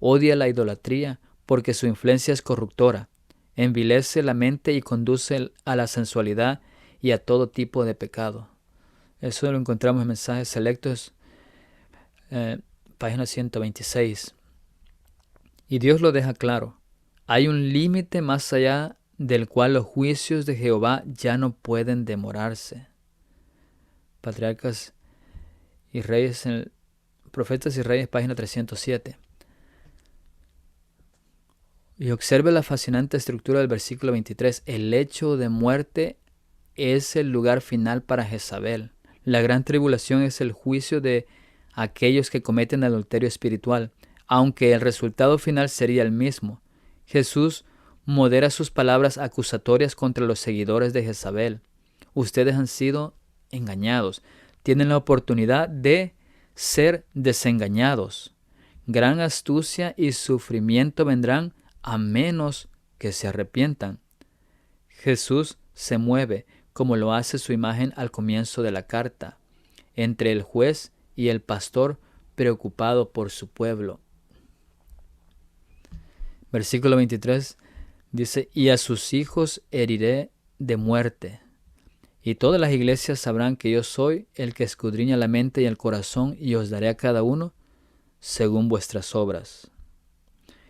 Odia la idolatría porque su influencia es corruptora. Envilece la mente y conduce a la sensualidad y a todo tipo de pecado. Eso lo encontramos en Mensajes Selectos, página 126. Y Dios lo deja claro. Hay un límite más allá del cual los juicios de Jehová ya no pueden demorarse. Patriarcas y Reyes, Profetas y Reyes, página 307. Y observe la fascinante estructura del versículo 23. El lecho de muerte es el lugar final para Jezabel. La gran tribulación es el juicio de aquellos que cometen adulterio espiritual, aunque el resultado final sería el mismo. Jesús modera sus palabras acusatorias contra los seguidores de Jezabel. Ustedes han sido engañados. Tienen la oportunidad de ser desengañados. Gran astucia y sufrimiento vendrán a menos que se arrepientan. Jesús se mueve, como lo hace su imagen al comienzo de la carta, entre el juez y el pastor preocupado por su pueblo. Versículo 23 dice, y a sus hijos heriré de muerte. Y todas las iglesias sabrán que yo soy el que escudriña la mente y el corazón, y os daré a cada uno según vuestras obras.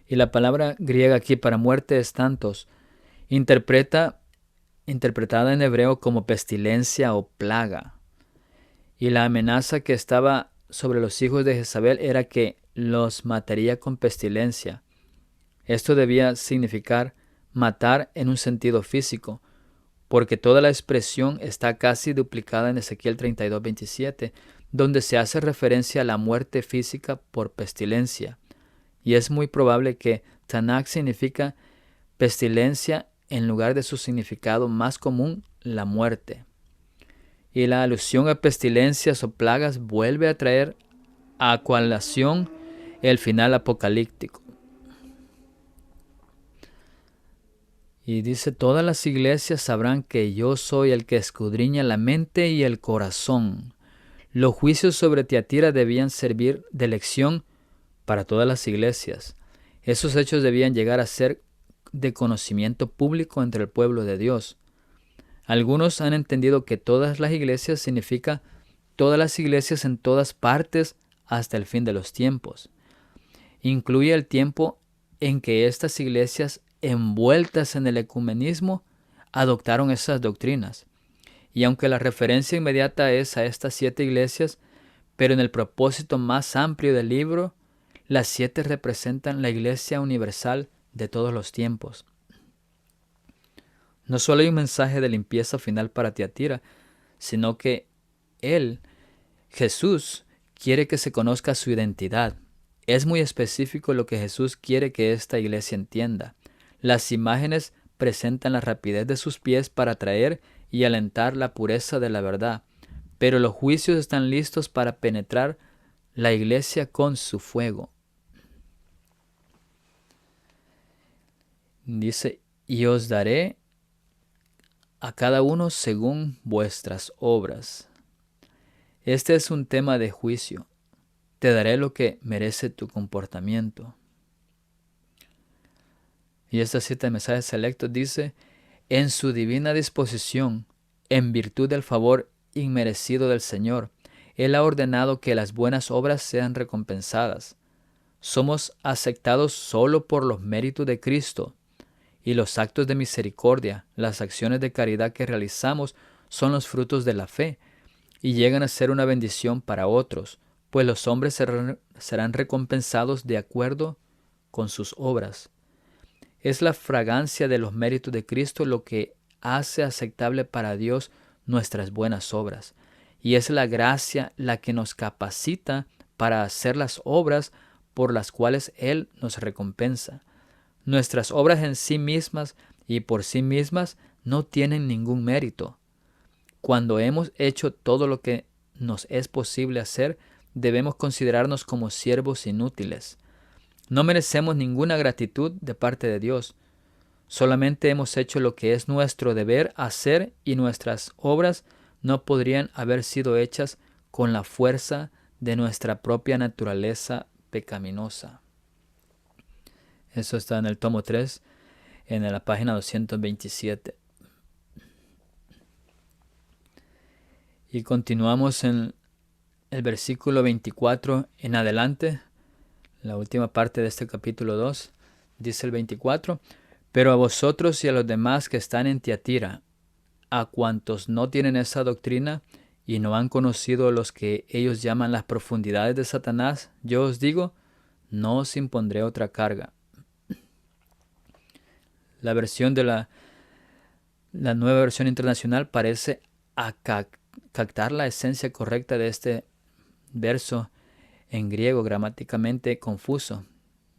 Y la palabra griega aquí para muerte es tantos, interpretada en hebreo como pestilencia o plaga. Y la amenaza que estaba sobre los hijos de Jezabel era que los mataría con pestilencia. Esto debía significar matar en un sentido físico, porque toda la expresión está casi duplicada en Ezequiel 32:27, donde se hace referencia a la muerte física por pestilencia. Y es muy probable que Tanakh significa pestilencia en lugar de su significado más común, la muerte. Y la alusión a pestilencias o plagas vuelve a traer a colación el final apocalíptico. Y dice, todas las iglesias sabrán que yo soy el que escudriña la mente y el corazón. Los juicios sobre Tiatira debían servir de lección para todas las iglesias. Esos hechos debían llegar a ser de conocimiento público entre el pueblo de Dios. Algunos han entendido que todas las iglesias significa todas las iglesias en todas partes hasta el fin de los tiempos. Incluye el tiempo en que estas iglesias envueltas en el ecumenismo adoptaron esas doctrinas. Y aunque la referencia inmediata es a estas 7 iglesias, pero en el propósito más amplio del libro, las 7 representan la iglesia universal de todos los tiempos. No solo hay un mensaje de limpieza final para Tiatira, sino que Él, Jesús, quiere que se conozca su identidad. Es muy específico lo que Jesús quiere que esta iglesia entienda. Las imágenes presentan la rapidez de sus pies para atraer y alentar la pureza de la verdad, pero los juicios están listos para penetrar la iglesia con su fuego. Dice, y os daré a cada uno según vuestras obras. Este es un tema de juicio. Te daré lo que merece tu comportamiento. Y esta cita de mensajes selectos dice, en su divina disposición, en virtud del favor inmerecido del Señor, Él ha ordenado que las buenas obras sean recompensadas. Somos aceptados solo por los méritos de Cristo, y los actos de misericordia, las acciones de caridad que realizamos son los frutos de la fe, y llegan a ser una bendición para otros, pues los hombres serán recompensados de acuerdo con sus obras. Es la fragancia de los méritos de Cristo lo que hace aceptable para Dios nuestras buenas obras. Y es la gracia la que nos capacita para hacer las obras por las cuales Él nos recompensa. Nuestras obras en sí mismas y por sí mismas no tienen ningún mérito. Cuando hemos hecho todo lo que nos es posible hacer, debemos considerarnos como siervos inútiles. No merecemos ninguna gratitud de parte de Dios. Solamente hemos hecho lo que es nuestro deber hacer y nuestras obras no podrían haber sido hechas con la fuerza de nuestra propia naturaleza pecaminosa. Eso está en el tomo 3, en la página 227. Y continuamos en el versículo 24 en adelante. La última parte de este capítulo 2, dice el 24, pero a vosotros y a los demás que están en Tiatira, a cuantos no tienen esa doctrina y no han conocido los que ellos llaman las profundidades de Satanás, yo os digo, no os impondré otra carga. La versión de la nueva versión internacional parece captar la esencia correcta de este verso en griego gramáticamente confuso.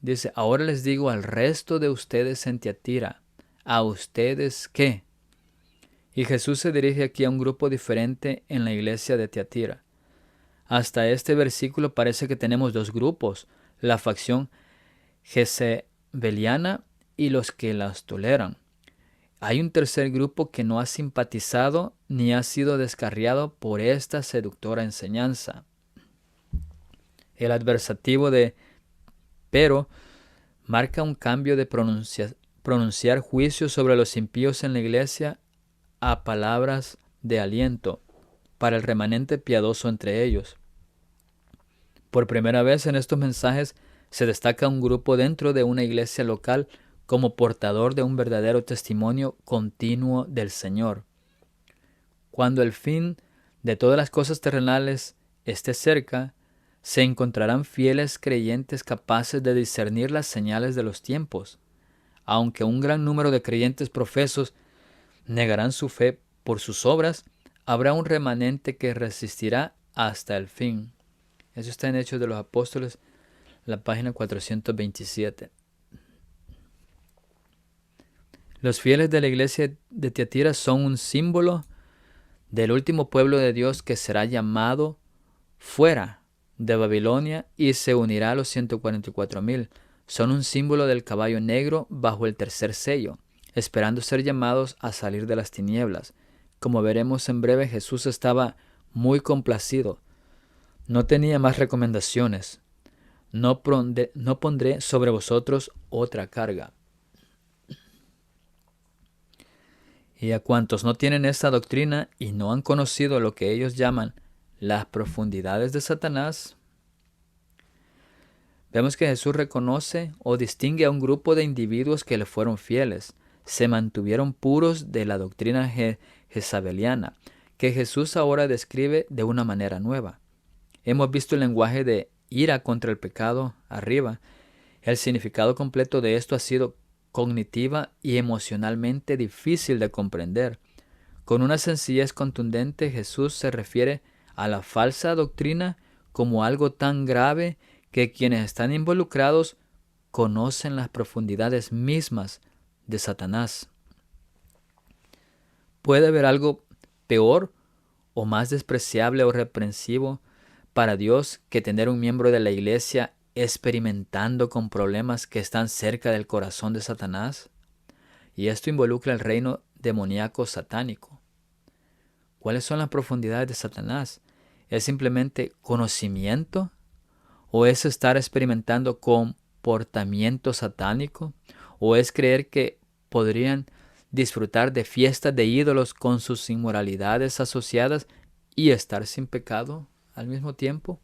Dice, ahora les digo al resto de ustedes en Tiatira, ¿a ustedes qué? Y Jesús se dirige aquí a un grupo diferente en la iglesia de Tiatira. Hasta este versículo parece que tenemos 2 grupos, la facción jezebeliana y los que las toleran. Hay un tercer grupo que no ha simpatizado ni ha sido descarriado por esta seductora enseñanza. El adversativo de pero marca un cambio de pronunciar juicio sobre los impíos en la iglesia a palabras de aliento para el remanente piadoso entre ellos. Por primera vez en estos mensajes se destaca un grupo dentro de una iglesia local como portador de un verdadero testimonio continuo del Señor. Cuando el fin de todas las cosas terrenales esté cerca, se encontrarán fieles creyentes capaces de discernir las señales de los tiempos. aunque un gran número de creyentes profesos negarán su fe por sus obras, habrá un remanente que resistirá hasta el fin. Eso está en Hechos de los Apóstoles, la página 427. Los fieles de la iglesia de Tiatira son un símbolo del último pueblo de Dios que será llamado fuera de Babilonia y se unirá a los 144,000. Son un símbolo del caballo negro bajo el tercer sello, esperando ser llamados a salir de las tinieblas. Como veremos en breve, Jesús estaba muy complacido. No tenía más recomendaciones. No pondré sobre vosotros otra carga. Y a cuantos no tienen esta doctrina y no han conocido lo que ellos llaman las profundidades de Satanás, vemos que Jesús reconoce o distingue a un grupo de individuos que le fueron fieles, se mantuvieron puros de la doctrina jezabeliana, que Jesús ahora describe de una manera nueva. Hemos visto el lenguaje de ira contra el pecado arriba. El significado completo de esto ha sido cognitiva y emocionalmente difícil de comprender. Con una sencillez contundente, Jesús se refiere a la falsa doctrina como algo tan grave que quienes están involucrados conocen las profundidades mismas de Satanás. ¿Puede haber algo peor o más despreciable o reprensivo para Dios que tener un miembro de la iglesia experimentando con problemas que están cerca del corazón de Satanás? Y esto involucra el reino demoníaco satánico. ¿Cuáles son las profundidades de Satanás? ¿Es simplemente conocimiento? ¿O es estar experimentando comportamiento satánico? ¿O es creer que podrían disfrutar de fiestas de ídolos con sus inmoralidades asociadas y estar sin pecado al mismo tiempo?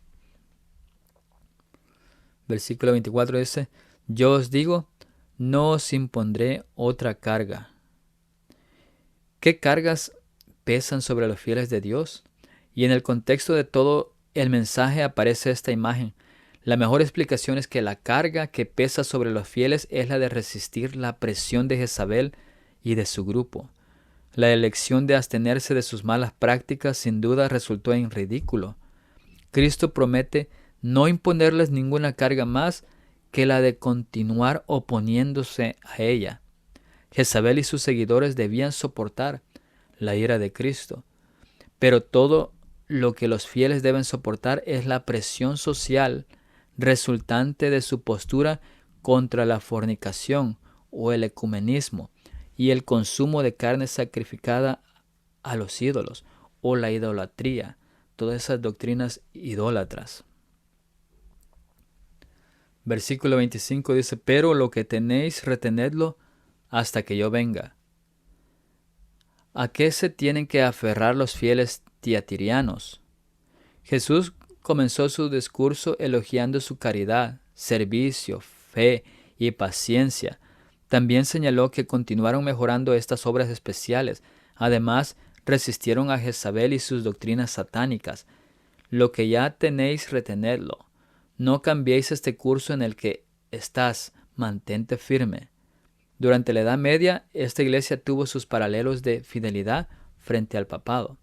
Versículo 24 dice: yo os digo, no os impondré otra carga. ¿Qué cargas pesan sobre los fieles de Dios? Y en el contexto de todo el mensaje aparece esta imagen. La mejor explicación es que la carga que pesa sobre los fieles es la de resistir la presión de Jezabel y de su grupo. La elección de abstenerse de sus malas prácticas sin duda resultó en ridículo. Cristo promete no imponerles ninguna carga más que la de continuar oponiéndose a ella. Jezabel y sus seguidores debían soportar la ira de Cristo, pero todo lo que los fieles deben soportar es la presión social resultante de su postura contra la fornicación o el ecumenismo y el consumo de carne sacrificada a los ídolos o la idolatría, todas esas doctrinas idólatras. Versículo 25 dice: pero lo que tenéis, retenedlo hasta que yo venga. ¿A qué se tienen que aferrar los fieles tiatirianos? Jesús comenzó su discurso elogiando su caridad, servicio, fe y paciencia. También señaló que continuaron mejorando estas obras especiales. Además, resistieron a Jezabel y sus doctrinas satánicas. Lo que ya tenéis, retenedlo. No cambiéis este curso en el que estás, mantente firme. Durante la Edad Media, esta iglesia tuvo sus paralelos de fidelidad frente al papado.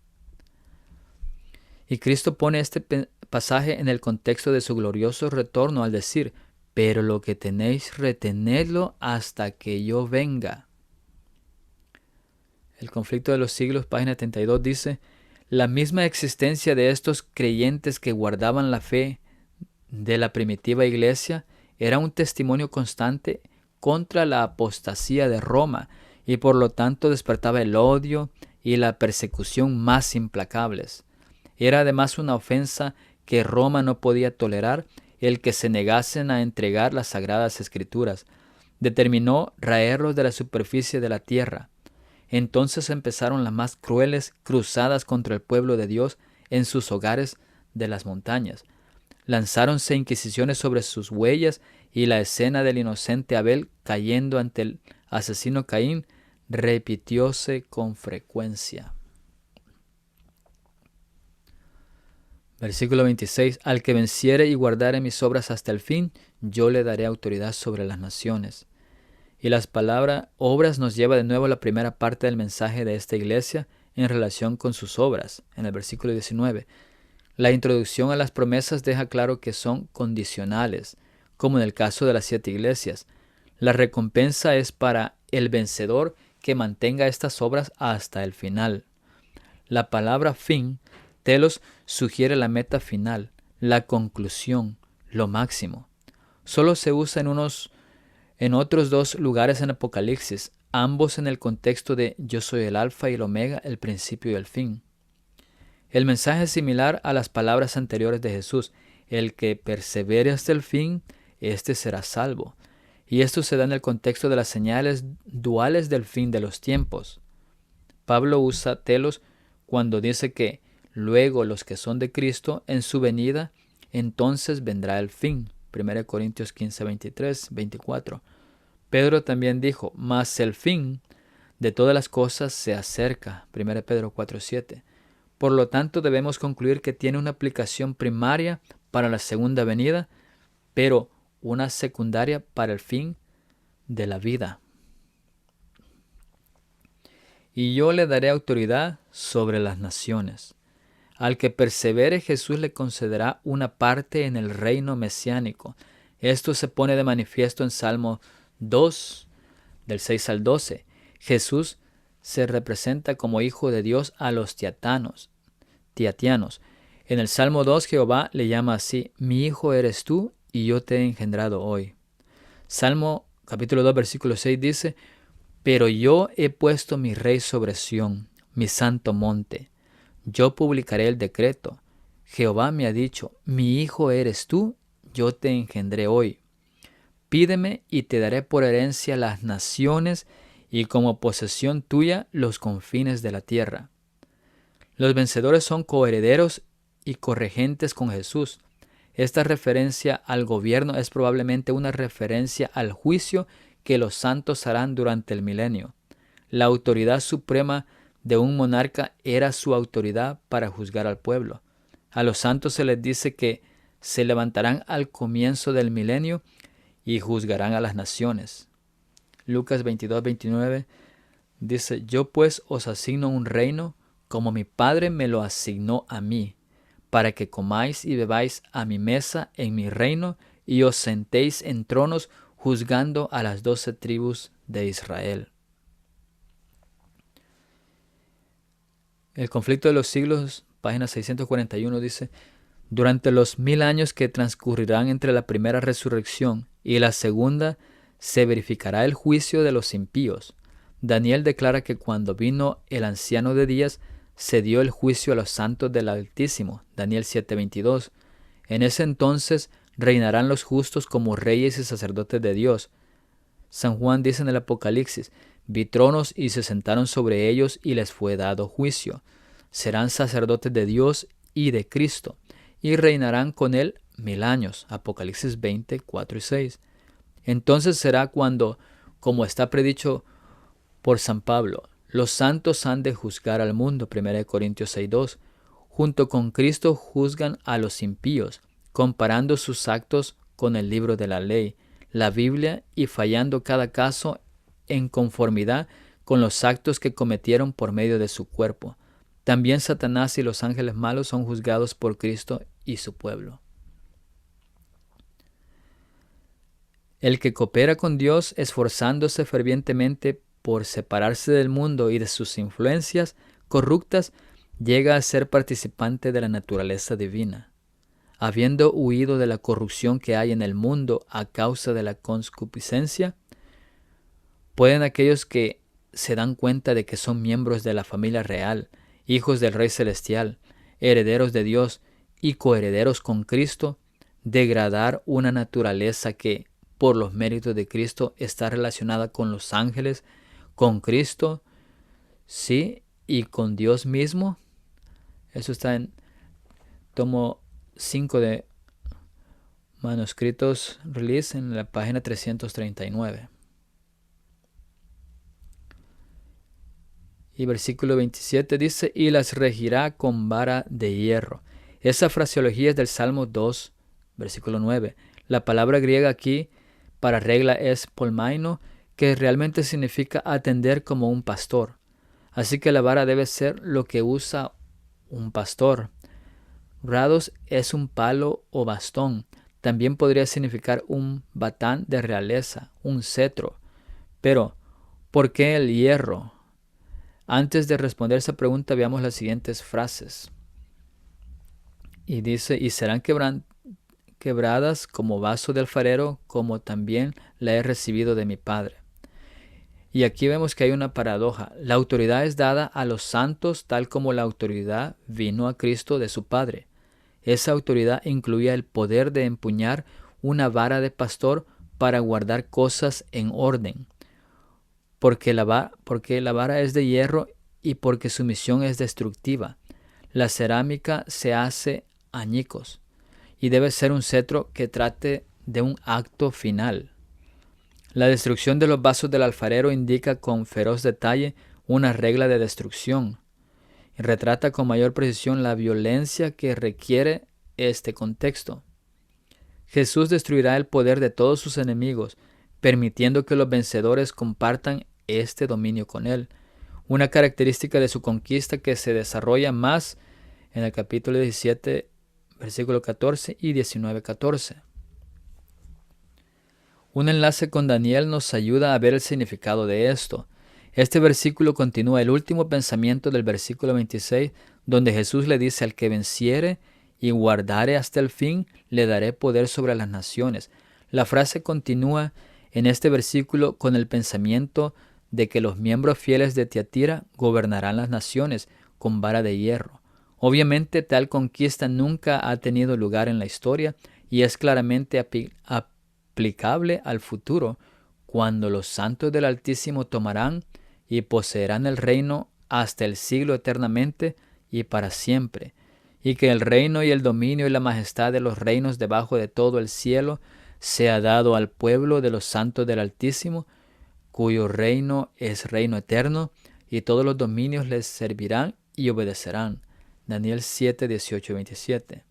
Y Cristo pone este pasaje en el contexto de su glorioso retorno al decir: pero lo que tenéis, retenedlo hasta que yo venga. El conflicto de los siglos, página 32, dice: la misma existencia de estos creyentes que guardaban la fe de la primitiva iglesia era un testimonio constante contra la apostasía de Roma y por lo tanto despertaba el odio y la persecución más implacables. Era además una ofensa que Roma no podía tolerar el que se negasen a entregar las sagradas escrituras. Determinó raerlos de la superficie de la tierra. Entonces empezaron las más crueles cruzadas contra el pueblo de Dios en sus hogares de las montañas. Lanzáronse inquisiciones sobre sus huellas y la escena del inocente Abel cayendo ante el asesino Caín repitióse con frecuencia. Versículo 26. Al que venciere y guardare mis obras hasta el fin, yo le daré autoridad sobre las naciones. Y las palabras obras nos lleva de nuevo a la primera parte del mensaje de esta iglesia en relación con sus obras, en el versículo 19. La introducción a las promesas deja claro que son condicionales, como en el caso de las 7 iglesias. La recompensa es para el vencedor que mantenga estas obras hasta el final. La palabra fin, telos, sugiere la meta final, la conclusión, lo máximo. Solo se usa en otros 2 lugares en Apocalipsis, ambos en el contexto de yo soy el alfa y el omega, el principio y el fin. El mensaje es similar a las palabras anteriores de Jesús: el que persevere hasta el fin, éste será salvo. Y esto se da en el contexto de las señales duales del fin de los tiempos. Pablo usa telos cuando dice que luego los que son de Cristo en su venida, entonces vendrá el fin. 1 Corintios 15, 23, 24. Pedro también dijo: mas el fin de todas las cosas se acerca. 1 Pedro 4, 7. Por lo tanto, debemos concluir que tiene una aplicación primaria para la segunda venida, pero una secundaria para el fin de la vida. Y yo le daré autoridad sobre las naciones. Al que persevere, Jesús le concederá una parte en el reino mesiánico. Esto se pone de manifiesto en Salmo 2, del 6 al 12. Jesús se representa como hijo de Dios a los tiatianos. En el Salmo 2, Jehová le llama así: mi hijo eres tú, y yo te he engendrado hoy. Salmo capítulo 2, versículo 6 dice: pero yo he puesto mi rey sobre Sión, mi santo monte. Yo publicaré el decreto. Jehová me ha dicho: mi hijo eres tú, yo te engendré hoy. Pídeme y te daré por herencia las naciones y como posesión tuya los confines de la tierra. Los vencedores son coherederos y corregentes con Jesús. Esta referencia al gobierno es probablemente una referencia al juicio que los santos harán durante el milenio. La autoridad suprema de un monarca era su autoridad para juzgar al pueblo. A los santos se les dice que se levantarán al comienzo del milenio y juzgarán a las naciones. Lucas 22, 29 dice: yo pues os asigno un reino, como mi Padre me lo asignó a mí, para que comáis y bebáis a mi mesa en mi reino, y os sentéis en tronos juzgando a las 12 tribus de Israel. El conflicto de los siglos, página 641, dice: durante los 1000 años que transcurrirán entre la primera resurrección y la segunda, se verificará el juicio de los impíos. Daniel declara que cuando vino el anciano de días, se dio el juicio a los santos del Altísimo. Daniel 7:22. En ese entonces reinarán los justos como reyes y sacerdotes de Dios. San Juan dice en el Apocalipsis: vi tronos y se sentaron sobre ellos y les fue dado juicio. Serán sacerdotes de Dios y de Cristo, y reinarán con él 1000 años. Apocalipsis 20, 4 y 6. Entonces será cuando, como está predicho por San Pablo, los santos han de juzgar al mundo. 1 Corintios 6, 2. Junto con Cristo juzgan a los impíos, comparando sus actos con el libro de la ley, la Biblia, y fallando cada caso en conformidad con los actos que cometieron por medio de su cuerpo. También Satanás y los ángeles malos son juzgados por Cristo y su pueblo. El que coopera con Dios, esforzándose fervientemente por separarse del mundo y de sus influencias corruptas, llega a ser participante de la naturaleza divina. Habiendo huido de la corrupción que hay en el mundo a causa de la concupiscencia, pueden aquellos que se dan cuenta de que son miembros de la familia real, hijos del Rey Celestial, herederos de Dios y coherederos con Cristo, degradar una naturaleza que, por los méritos de Cristo, está relacionada con los ángeles, con Cristo, sí, y con Dios mismo. Eso está en tomo 5 de Manuscritos Release, en la página 339. Y versículo 27 dice: y las regirá con vara de hierro. Esa fraseología es del Salmo 2, versículo 9. La palabra griega aquí para regla es polmaino, que realmente significa atender como un pastor. Así que la vara debe ser lo que usa un pastor. Rados es un palo o bastón. También podría significar un batán de realeza, un cetro. Pero, ¿por qué el hierro? Antes de responder esa pregunta, veamos las siguientes frases. Y dice, y serán quebradas como vaso de alfarero, como también la he recibido de mi Padre. Y aquí vemos que hay una paradoja. La autoridad es dada a los santos tal como la autoridad vino a Cristo de su Padre. Esa autoridad incluía el poder de empuñar una vara de pastor para guardar cosas en orden. Porque la vara es de hierro y porque su misión es destructiva. La cerámica se hace añicos y debe ser un cetro que trate de un acto final. La destrucción de los vasos del alfarero indica con feroz detalle una regla de destrucción. Y retrata con mayor precisión la violencia que requiere este contexto. Jesús destruirá el poder de todos sus enemigos, permitiendo que los vencedores compartan este dominio con él. Una característica de su conquista que se desarrolla más en el capítulo 17, versículo 14 y 19:14. Un enlace con Daniel nos ayuda a ver el significado de esto. Este versículo continúa el último pensamiento del versículo 26, donde Jesús le dice al que venciere y guardare hasta el fin, le daré poder sobre las naciones. La frase continúa en este versículo con el pensamiento de que los miembros fieles de Tiatira gobernarán las naciones con vara de hierro. Obviamente tal conquista nunca ha tenido lugar en la historia y es claramente aplicable al futuro, cuando los santos del Altísimo tomarán y poseerán el reino hasta el siglo eternamente y para siempre, y que el reino y el dominio y la majestad de los reinos debajo de todo el cielo sea dado al pueblo de los santos del Altísimo, cuyo reino es reino eterno, y todos los dominios les servirán y obedecerán. Daniel 7, 18 y 27.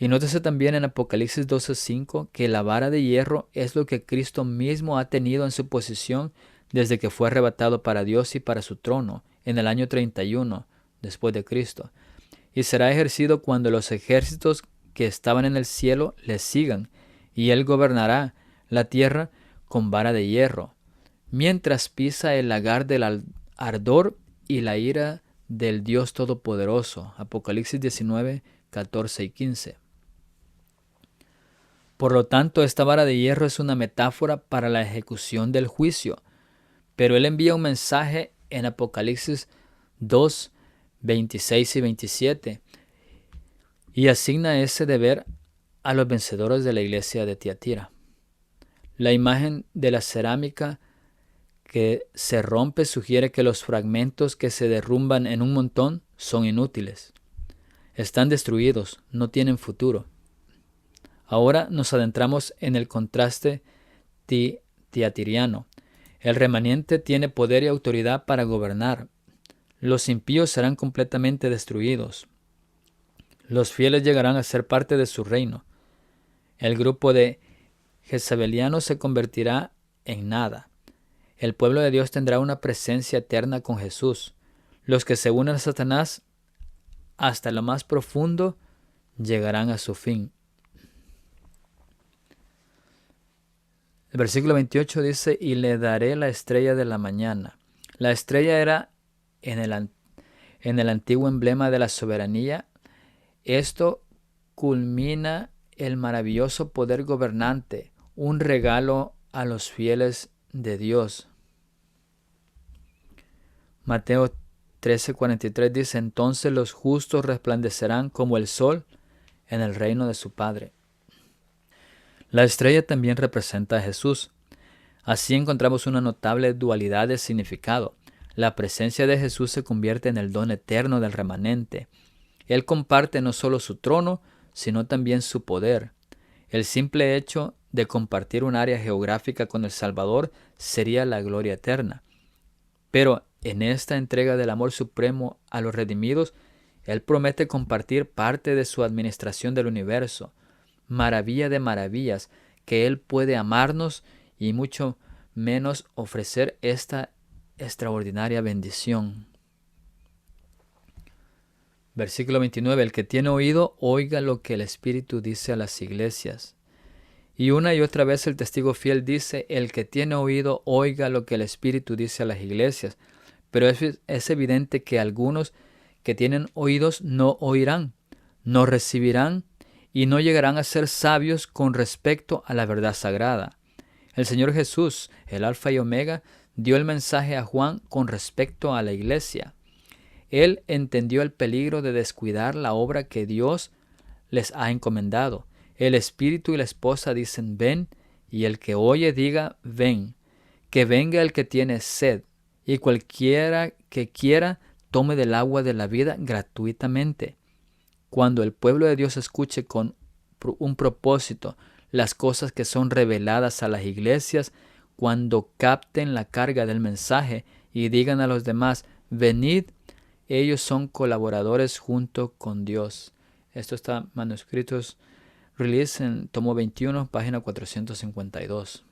Y nótese también en Apocalipsis 12:5 que la vara de hierro es lo que Cristo mismo ha tenido en su posesión desde que fue arrebatado para Dios y para su trono en el año 31 después de Cristo. Y será ejercido cuando los ejércitos que estaban en el cielo le sigan, y él gobernará la tierra con vara de hierro, mientras pisa el lagar del ardor y la ira del Dios Todopoderoso. Apocalipsis 19, 14 y 15. Por lo tanto, esta vara de hierro es una metáfora para la ejecución del juicio. Pero él envía un mensaje en Apocalipsis 2, 26 y 27 y asigna ese deber a los vencedores de la iglesia de Tiatira. La imagen de la cerámica que se rompe sugiere que los fragmentos que se derrumban en un montón son inútiles. Están destruidos, no tienen futuro. Ahora nos adentramos en el contraste tiatiriano. El remanente tiene poder y autoridad para gobernar. Los impíos serán completamente destruidos. Los fieles llegarán a ser parte de su reino. El grupo de jezabelianos se convertirá en nada. El pueblo de Dios tendrá una presencia eterna con Jesús. Los que se unen a Satanás hasta lo más profundo llegarán a su fin. El versículo 28 dice, y le daré la estrella de la mañana. La estrella era en el antiguo emblema de la soberanía. Esto culmina el maravilloso poder gobernante, un regalo a los fieles de Dios. Mateo 13:43 dice, entonces los justos resplandecerán como el sol en el reino de su Padre. La estrella también representa a Jesús. Así encontramos una notable dualidad de significado. La presencia de Jesús se convierte en el don eterno del remanente. Él comparte no solo su trono, sino también su poder. El simple hecho de compartir un área geográfica con el Salvador sería la gloria eterna. Pero en esta entrega del amor supremo a los redimidos, Él promete compartir parte de su administración del universo. Maravilla de maravillas, que Él puede amarnos y mucho menos ofrecer esta extraordinaria bendición. Versículo 29. El que tiene oído, oiga lo que el Espíritu dice a las iglesias. Y una y otra vez el testigo fiel dice, el que tiene oído, oiga lo que el Espíritu dice a las iglesias. Pero es evidente que algunos que tienen oídos no oirán, no recibirán y no llegarán a ser sabios con respecto a la verdad sagrada. El Señor Jesús, el Alfa y Omega, dio el mensaje a Juan con respecto a la iglesia. Él entendió el peligro de descuidar la obra que Dios les ha encomendado. El espíritu y la esposa dicen ven, y el que oye diga ven. Que venga el que tiene sed, y cualquiera que quiera tome del agua de la vida gratuitamente. Cuando el pueblo de Dios escuche con un propósito las cosas que son reveladas a las iglesias, cuando capten la carga del mensaje y digan a los demás, venid, ellos son colaboradores junto con Dios. Esto está manuscritos Release en tomo 21, página 452.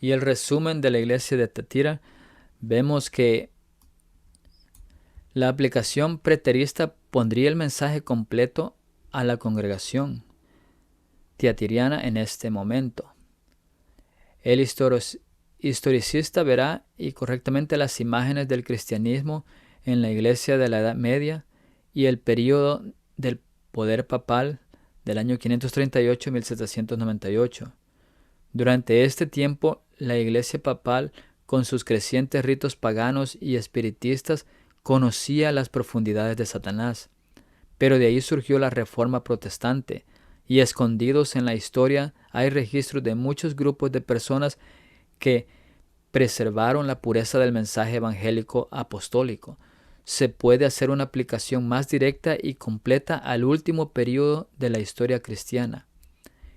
Y el resumen de la iglesia de Tiatira, vemos que la aplicación preterista pondría el mensaje completo a la congregación tiatiriana en este momento. El historicista verá y correctamente las imágenes del cristianismo en la iglesia de la Edad Media y el período del poder papal del año 538 a 1798. Durante este tiempo, la iglesia papal, con sus crecientes ritos paganos y espiritistas, conocía las profundidades de Satanás. Pero de ahí surgió la Reforma Protestante, y escondidos en la historia hay registros de muchos grupos de personas que preservaron la pureza del mensaje evangélico apostólico. Se puede hacer una aplicación más directa y completa al último periodo de la historia cristiana.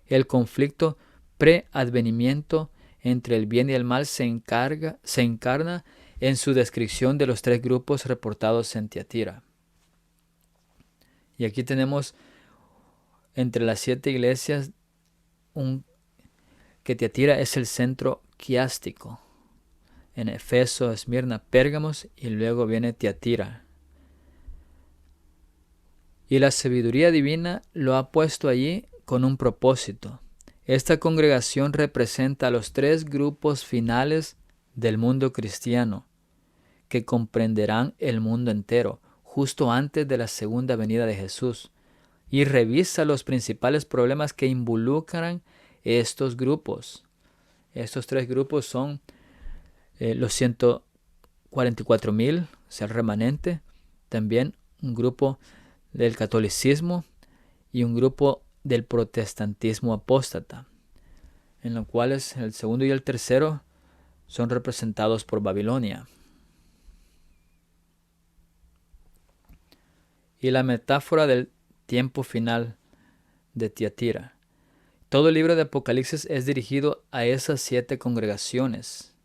El conflicto pre-advenimiento entre el bien y el mal se encarna en su descripción de los tres grupos reportados en Tiatira. Y aquí tenemos entre las 7 iglesias que Tiatira es el centro quiástico. En Efeso, Esmirna, Pérgamos y luego viene Tiatira. Y la sabiduría divina lo ha puesto allí con un propósito. Esta congregación representa a los 3 grupos finales del mundo cristiano, que comprenderán el mundo entero, justo antes de la segunda venida de Jesús, y revisa los principales problemas que involucran estos grupos. Estos 3 grupos son los 144,000, o sea, el remanente, también un grupo del catolicismo y un grupo del protestantismo apóstata, en los cuales el segundo y el tercero son representados por Babilonia. Y la metáfora del tiempo final de Tiatira. Todo el libro de Apocalipsis es dirigido a esas 7 congregaciones.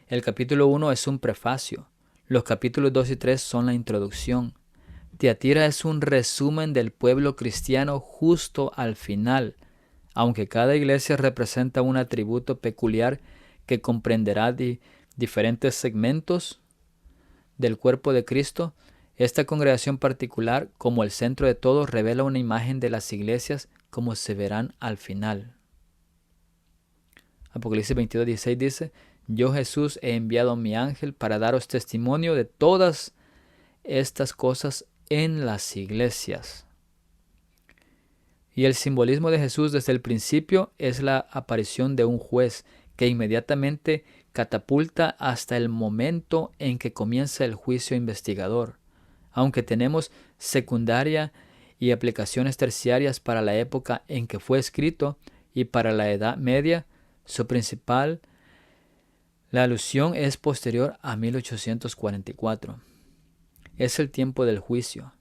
El capítulo 1 es un prefacio. Los capítulos 2 y 3 son la introducción. Tiatira es un resumen del pueblo cristiano justo al final. Aunque cada iglesia representa un atributo peculiar que comprenderá diferentes segmentos del cuerpo de Cristo, esta congregación particular, como el centro de todo, revela una imagen de las iglesias como se verán al final. Apocalipsis 22:16 dice, yo Jesús he enviado a mi ángel para daros testimonio de todas estas cosas en las iglesias. Y el simbolismo de Jesús desde el principio es la aparición de un juez que inmediatamente catapulta hasta el momento en que comienza el juicio investigador. Aunque tenemos secundaria y aplicaciones terciarias para la época en que fue escrito y para la Edad Media, su principal, la alusión es posterior a 1844. Es el tiempo del juicio.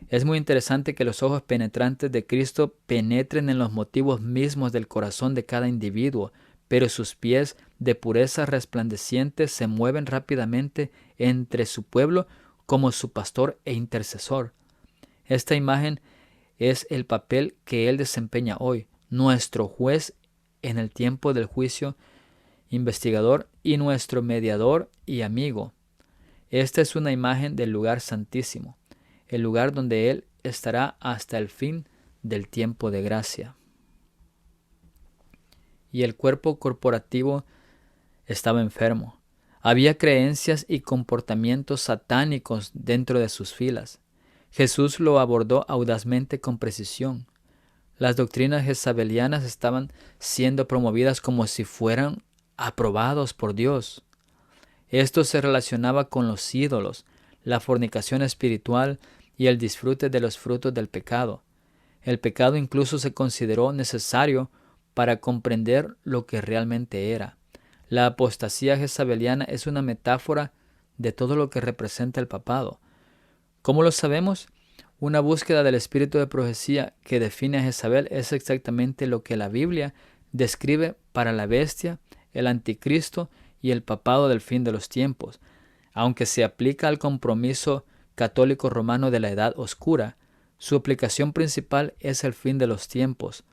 Es muy interesante que los ojos penetrantes de Cristo penetren en los motivos mismos del corazón de cada individuo, pero sus pies de pureza resplandeciente se mueven rápidamente entre su pueblo como su pastor e intercesor. Esta imagen es el papel que Él desempeña hoy, nuestro juez en el tiempo del juicio investigador y nuestro mediador y amigo. Esta es una imagen del lugar santísimo, el lugar donde Él estará hasta el fin del tiempo de gracia. Y el cuerpo corporativo estaba enfermo. Había creencias y comportamientos satánicos dentro de sus filas. Jesús lo abordó audazmente con precisión. Las doctrinas jezabelianas estaban siendo promovidas como si fueran aprobados por Dios. Esto se relacionaba con los ídolos, la fornicación espiritual y el disfrute de los frutos del pecado. El pecado incluso se consideró necesario para comprender lo que realmente era. La apostasía jezabeliana es una metáfora de todo lo que representa el papado. ¿Cómo lo sabemos? Una búsqueda del espíritu de profecía que define a Jezabel es exactamente lo que la Biblia describe para la bestia, el anticristo y el papado del fin de los tiempos. Aunque se aplica al compromiso católico romano de la Edad Oscura, su aplicación principal es el fin de los tiempos.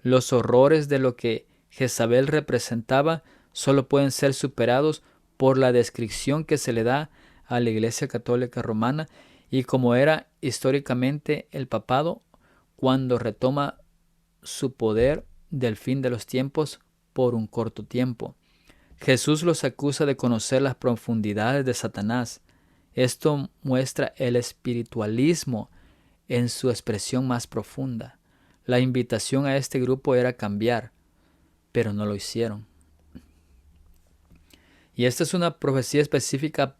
Los horrores de lo que Jezabel representaba solo pueden ser superados por la descripción que se le da a la Iglesia Católica Romana y como era históricamente el papado cuando retoma su poder del fin de los tiempos por un corto tiempo. Jesús los acusa de conocer las profundidades de Satanás. Esto muestra el espiritualismo en su expresión más profunda. La invitación a este grupo era cambiar, pero no lo hicieron. Y esta es una profecía específica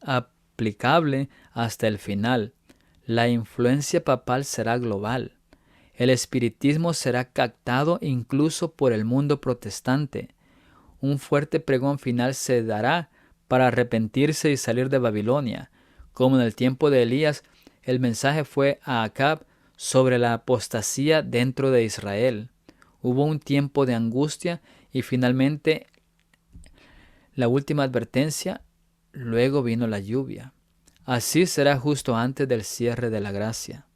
aplicable hasta el final. La influencia papal será global. El espiritismo será captado incluso por el mundo protestante. Un fuerte pregón final se dará para arrepentirse y salir de Babilonia. Como en el tiempo de Elías, el mensaje fue a Acab sobre la apostasía dentro de Israel. Hubo un tiempo de angustia y finalmente la última advertencia, luego vino la lluvia. Así será justo antes del cierre de la gracia.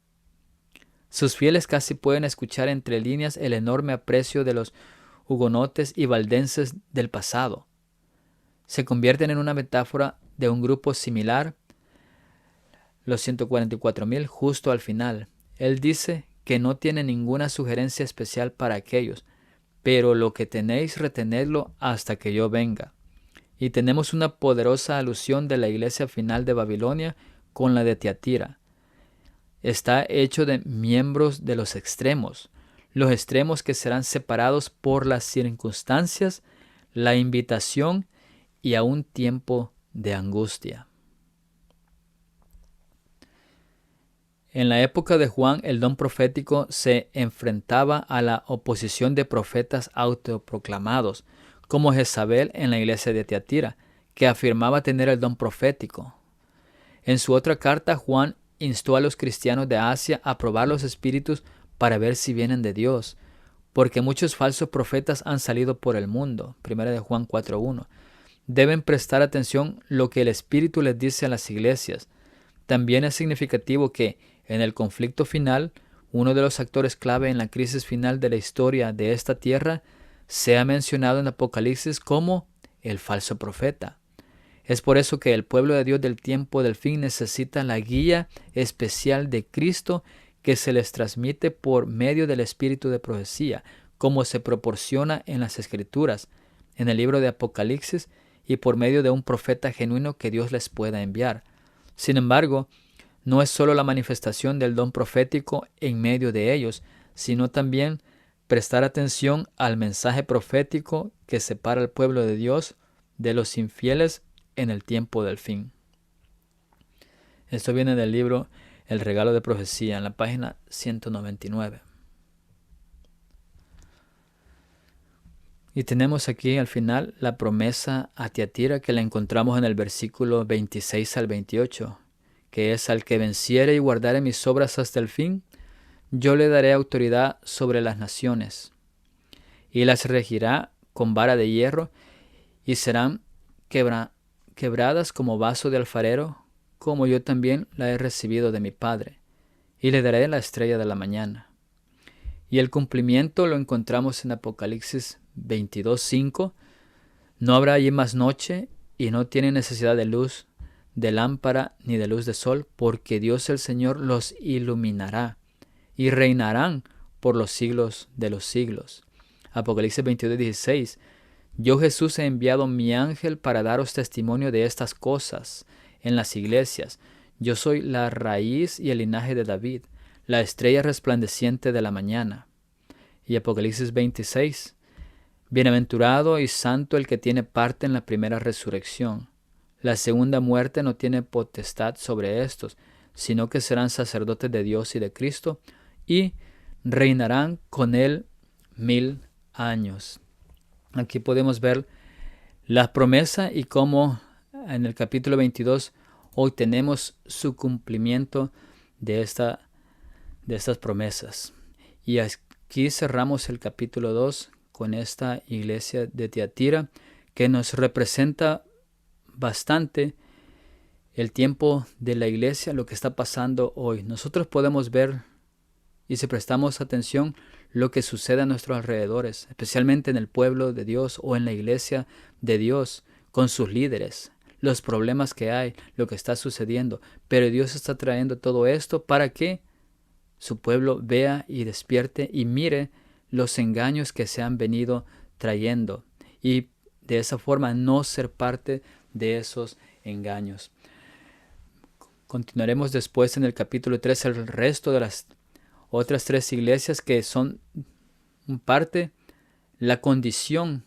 Sus fieles casi pueden escuchar entre líneas el enorme aprecio de los hugonotes y valdenses del pasado. Se convierten en una metáfora de un grupo similar, los 144,000, justo al final. Él dice que no tiene ninguna sugerencia especial para aquellos, pero lo que tenéis retenedlo hasta que yo venga. Y tenemos una poderosa alusión de la iglesia final de Babilonia con la de Tiatira. Está hecho de miembros de los extremos que serán separados por las circunstancias, la invitación y a un tiempo de angustia. En la época de Juan, el don profético se enfrentaba a la oposición de profetas autoproclamados, como Jezabel en la iglesia de Tiatira, que afirmaba tener el don profético. En su otra carta, Juan instó a los cristianos de Asia a probar los espíritus para ver si vienen de Dios, porque muchos falsos profetas han salido por el mundo. 1 Juan 4:1. Deben prestar atención lo que el Espíritu les dice a las iglesias. También es significativo que, en el conflicto final, uno de los actores clave en la crisis final de la historia de esta tierra sea mencionado en Apocalipsis como el falso profeta. Es por eso que el pueblo de Dios del tiempo del fin necesita la guía especial de Cristo que se les transmite por medio del espíritu de profecía, como se proporciona en las Escrituras, en el libro de Apocalipsis y por medio de un profeta genuino que Dios les pueda enviar. Sin embargo, no es solo la manifestación del don profético en medio de ellos, sino también prestar atención al mensaje profético que separa al pueblo de Dios de los infieles en el tiempo del fin. Esto viene del libro El regalo de profecía, en la página 199. Y tenemos aquí al final la promesa a Tiatira que la encontramos en el versículo 26 al 28, que es: al que venciere y guardare mis obras hasta el fin, yo le daré autoridad sobre las naciones, y las regirá con vara de hierro, y serán quebradas como vaso de alfarero, como yo también la he recibido de mi Padre, y le daré la estrella de la mañana. Y el cumplimiento lo encontramos en Apocalipsis 22:5, no habrá allí más noche y no tienen necesidad de luz de lámpara ni de luz de sol, porque Dios el Señor los iluminará y reinarán por los siglos de los siglos. Apocalipsis 22:16, yo Jesús he enviado mi ángel para daros testimonio de estas cosas en las iglesias. Yo soy la raíz y el linaje de David, la estrella resplandeciente de la mañana. Y Apocalipsis 26, bienaventurado y santo el que tiene parte en la primera resurrección. La segunda muerte no tiene potestad sobre estos, sino que serán sacerdotes de Dios y de Cristo, y reinarán con él 1000 años. Aquí podemos ver la promesa y cómo en el capítulo 22 hoy tenemos su cumplimiento de estas promesas. Y aquí cerramos el capítulo 2 con esta iglesia de Tiatira, que nos representa bastante el tiempo de la iglesia, lo que está pasando hoy. Nosotros podemos ver, y si prestamos atención, lo que sucede a nuestros alrededores, especialmente en el pueblo de Dios o en la iglesia de Dios, con sus líderes, los problemas que hay, lo que está sucediendo. Pero Dios está trayendo todo esto para que su pueblo vea y despierte y mire los engaños que se han venido trayendo, y de esa forma no ser parte de esos engaños. Continuaremos después en el capítulo 3 el resto de las otras 3 iglesias que son parte la condición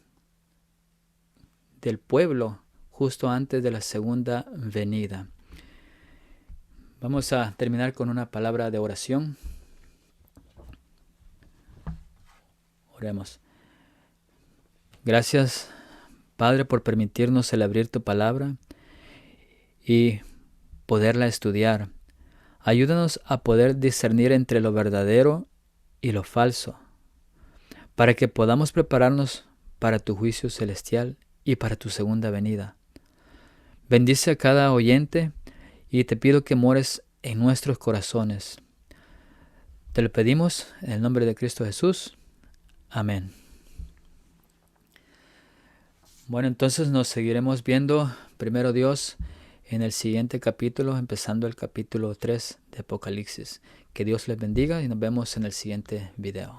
del pueblo justo antes de la segunda venida. Vamos a terminar con una palabra de oración. Oremos. Gracias, Padre, por permitirnos el abrir tu palabra y poderla estudiar. Ayúdanos a poder discernir entre lo verdadero y lo falso, para que podamos prepararnos para tu juicio celestial y para tu segunda venida. Bendice a cada oyente y te pido que mores en nuestros corazones. Te lo pedimos en el nombre de Cristo Jesús. Amén. Bueno, entonces nos seguiremos viendo, primero Dios, en el siguiente capítulo, empezando el capítulo 3 de Apocalipsis. Que Dios les bendiga y nos vemos en el siguiente video.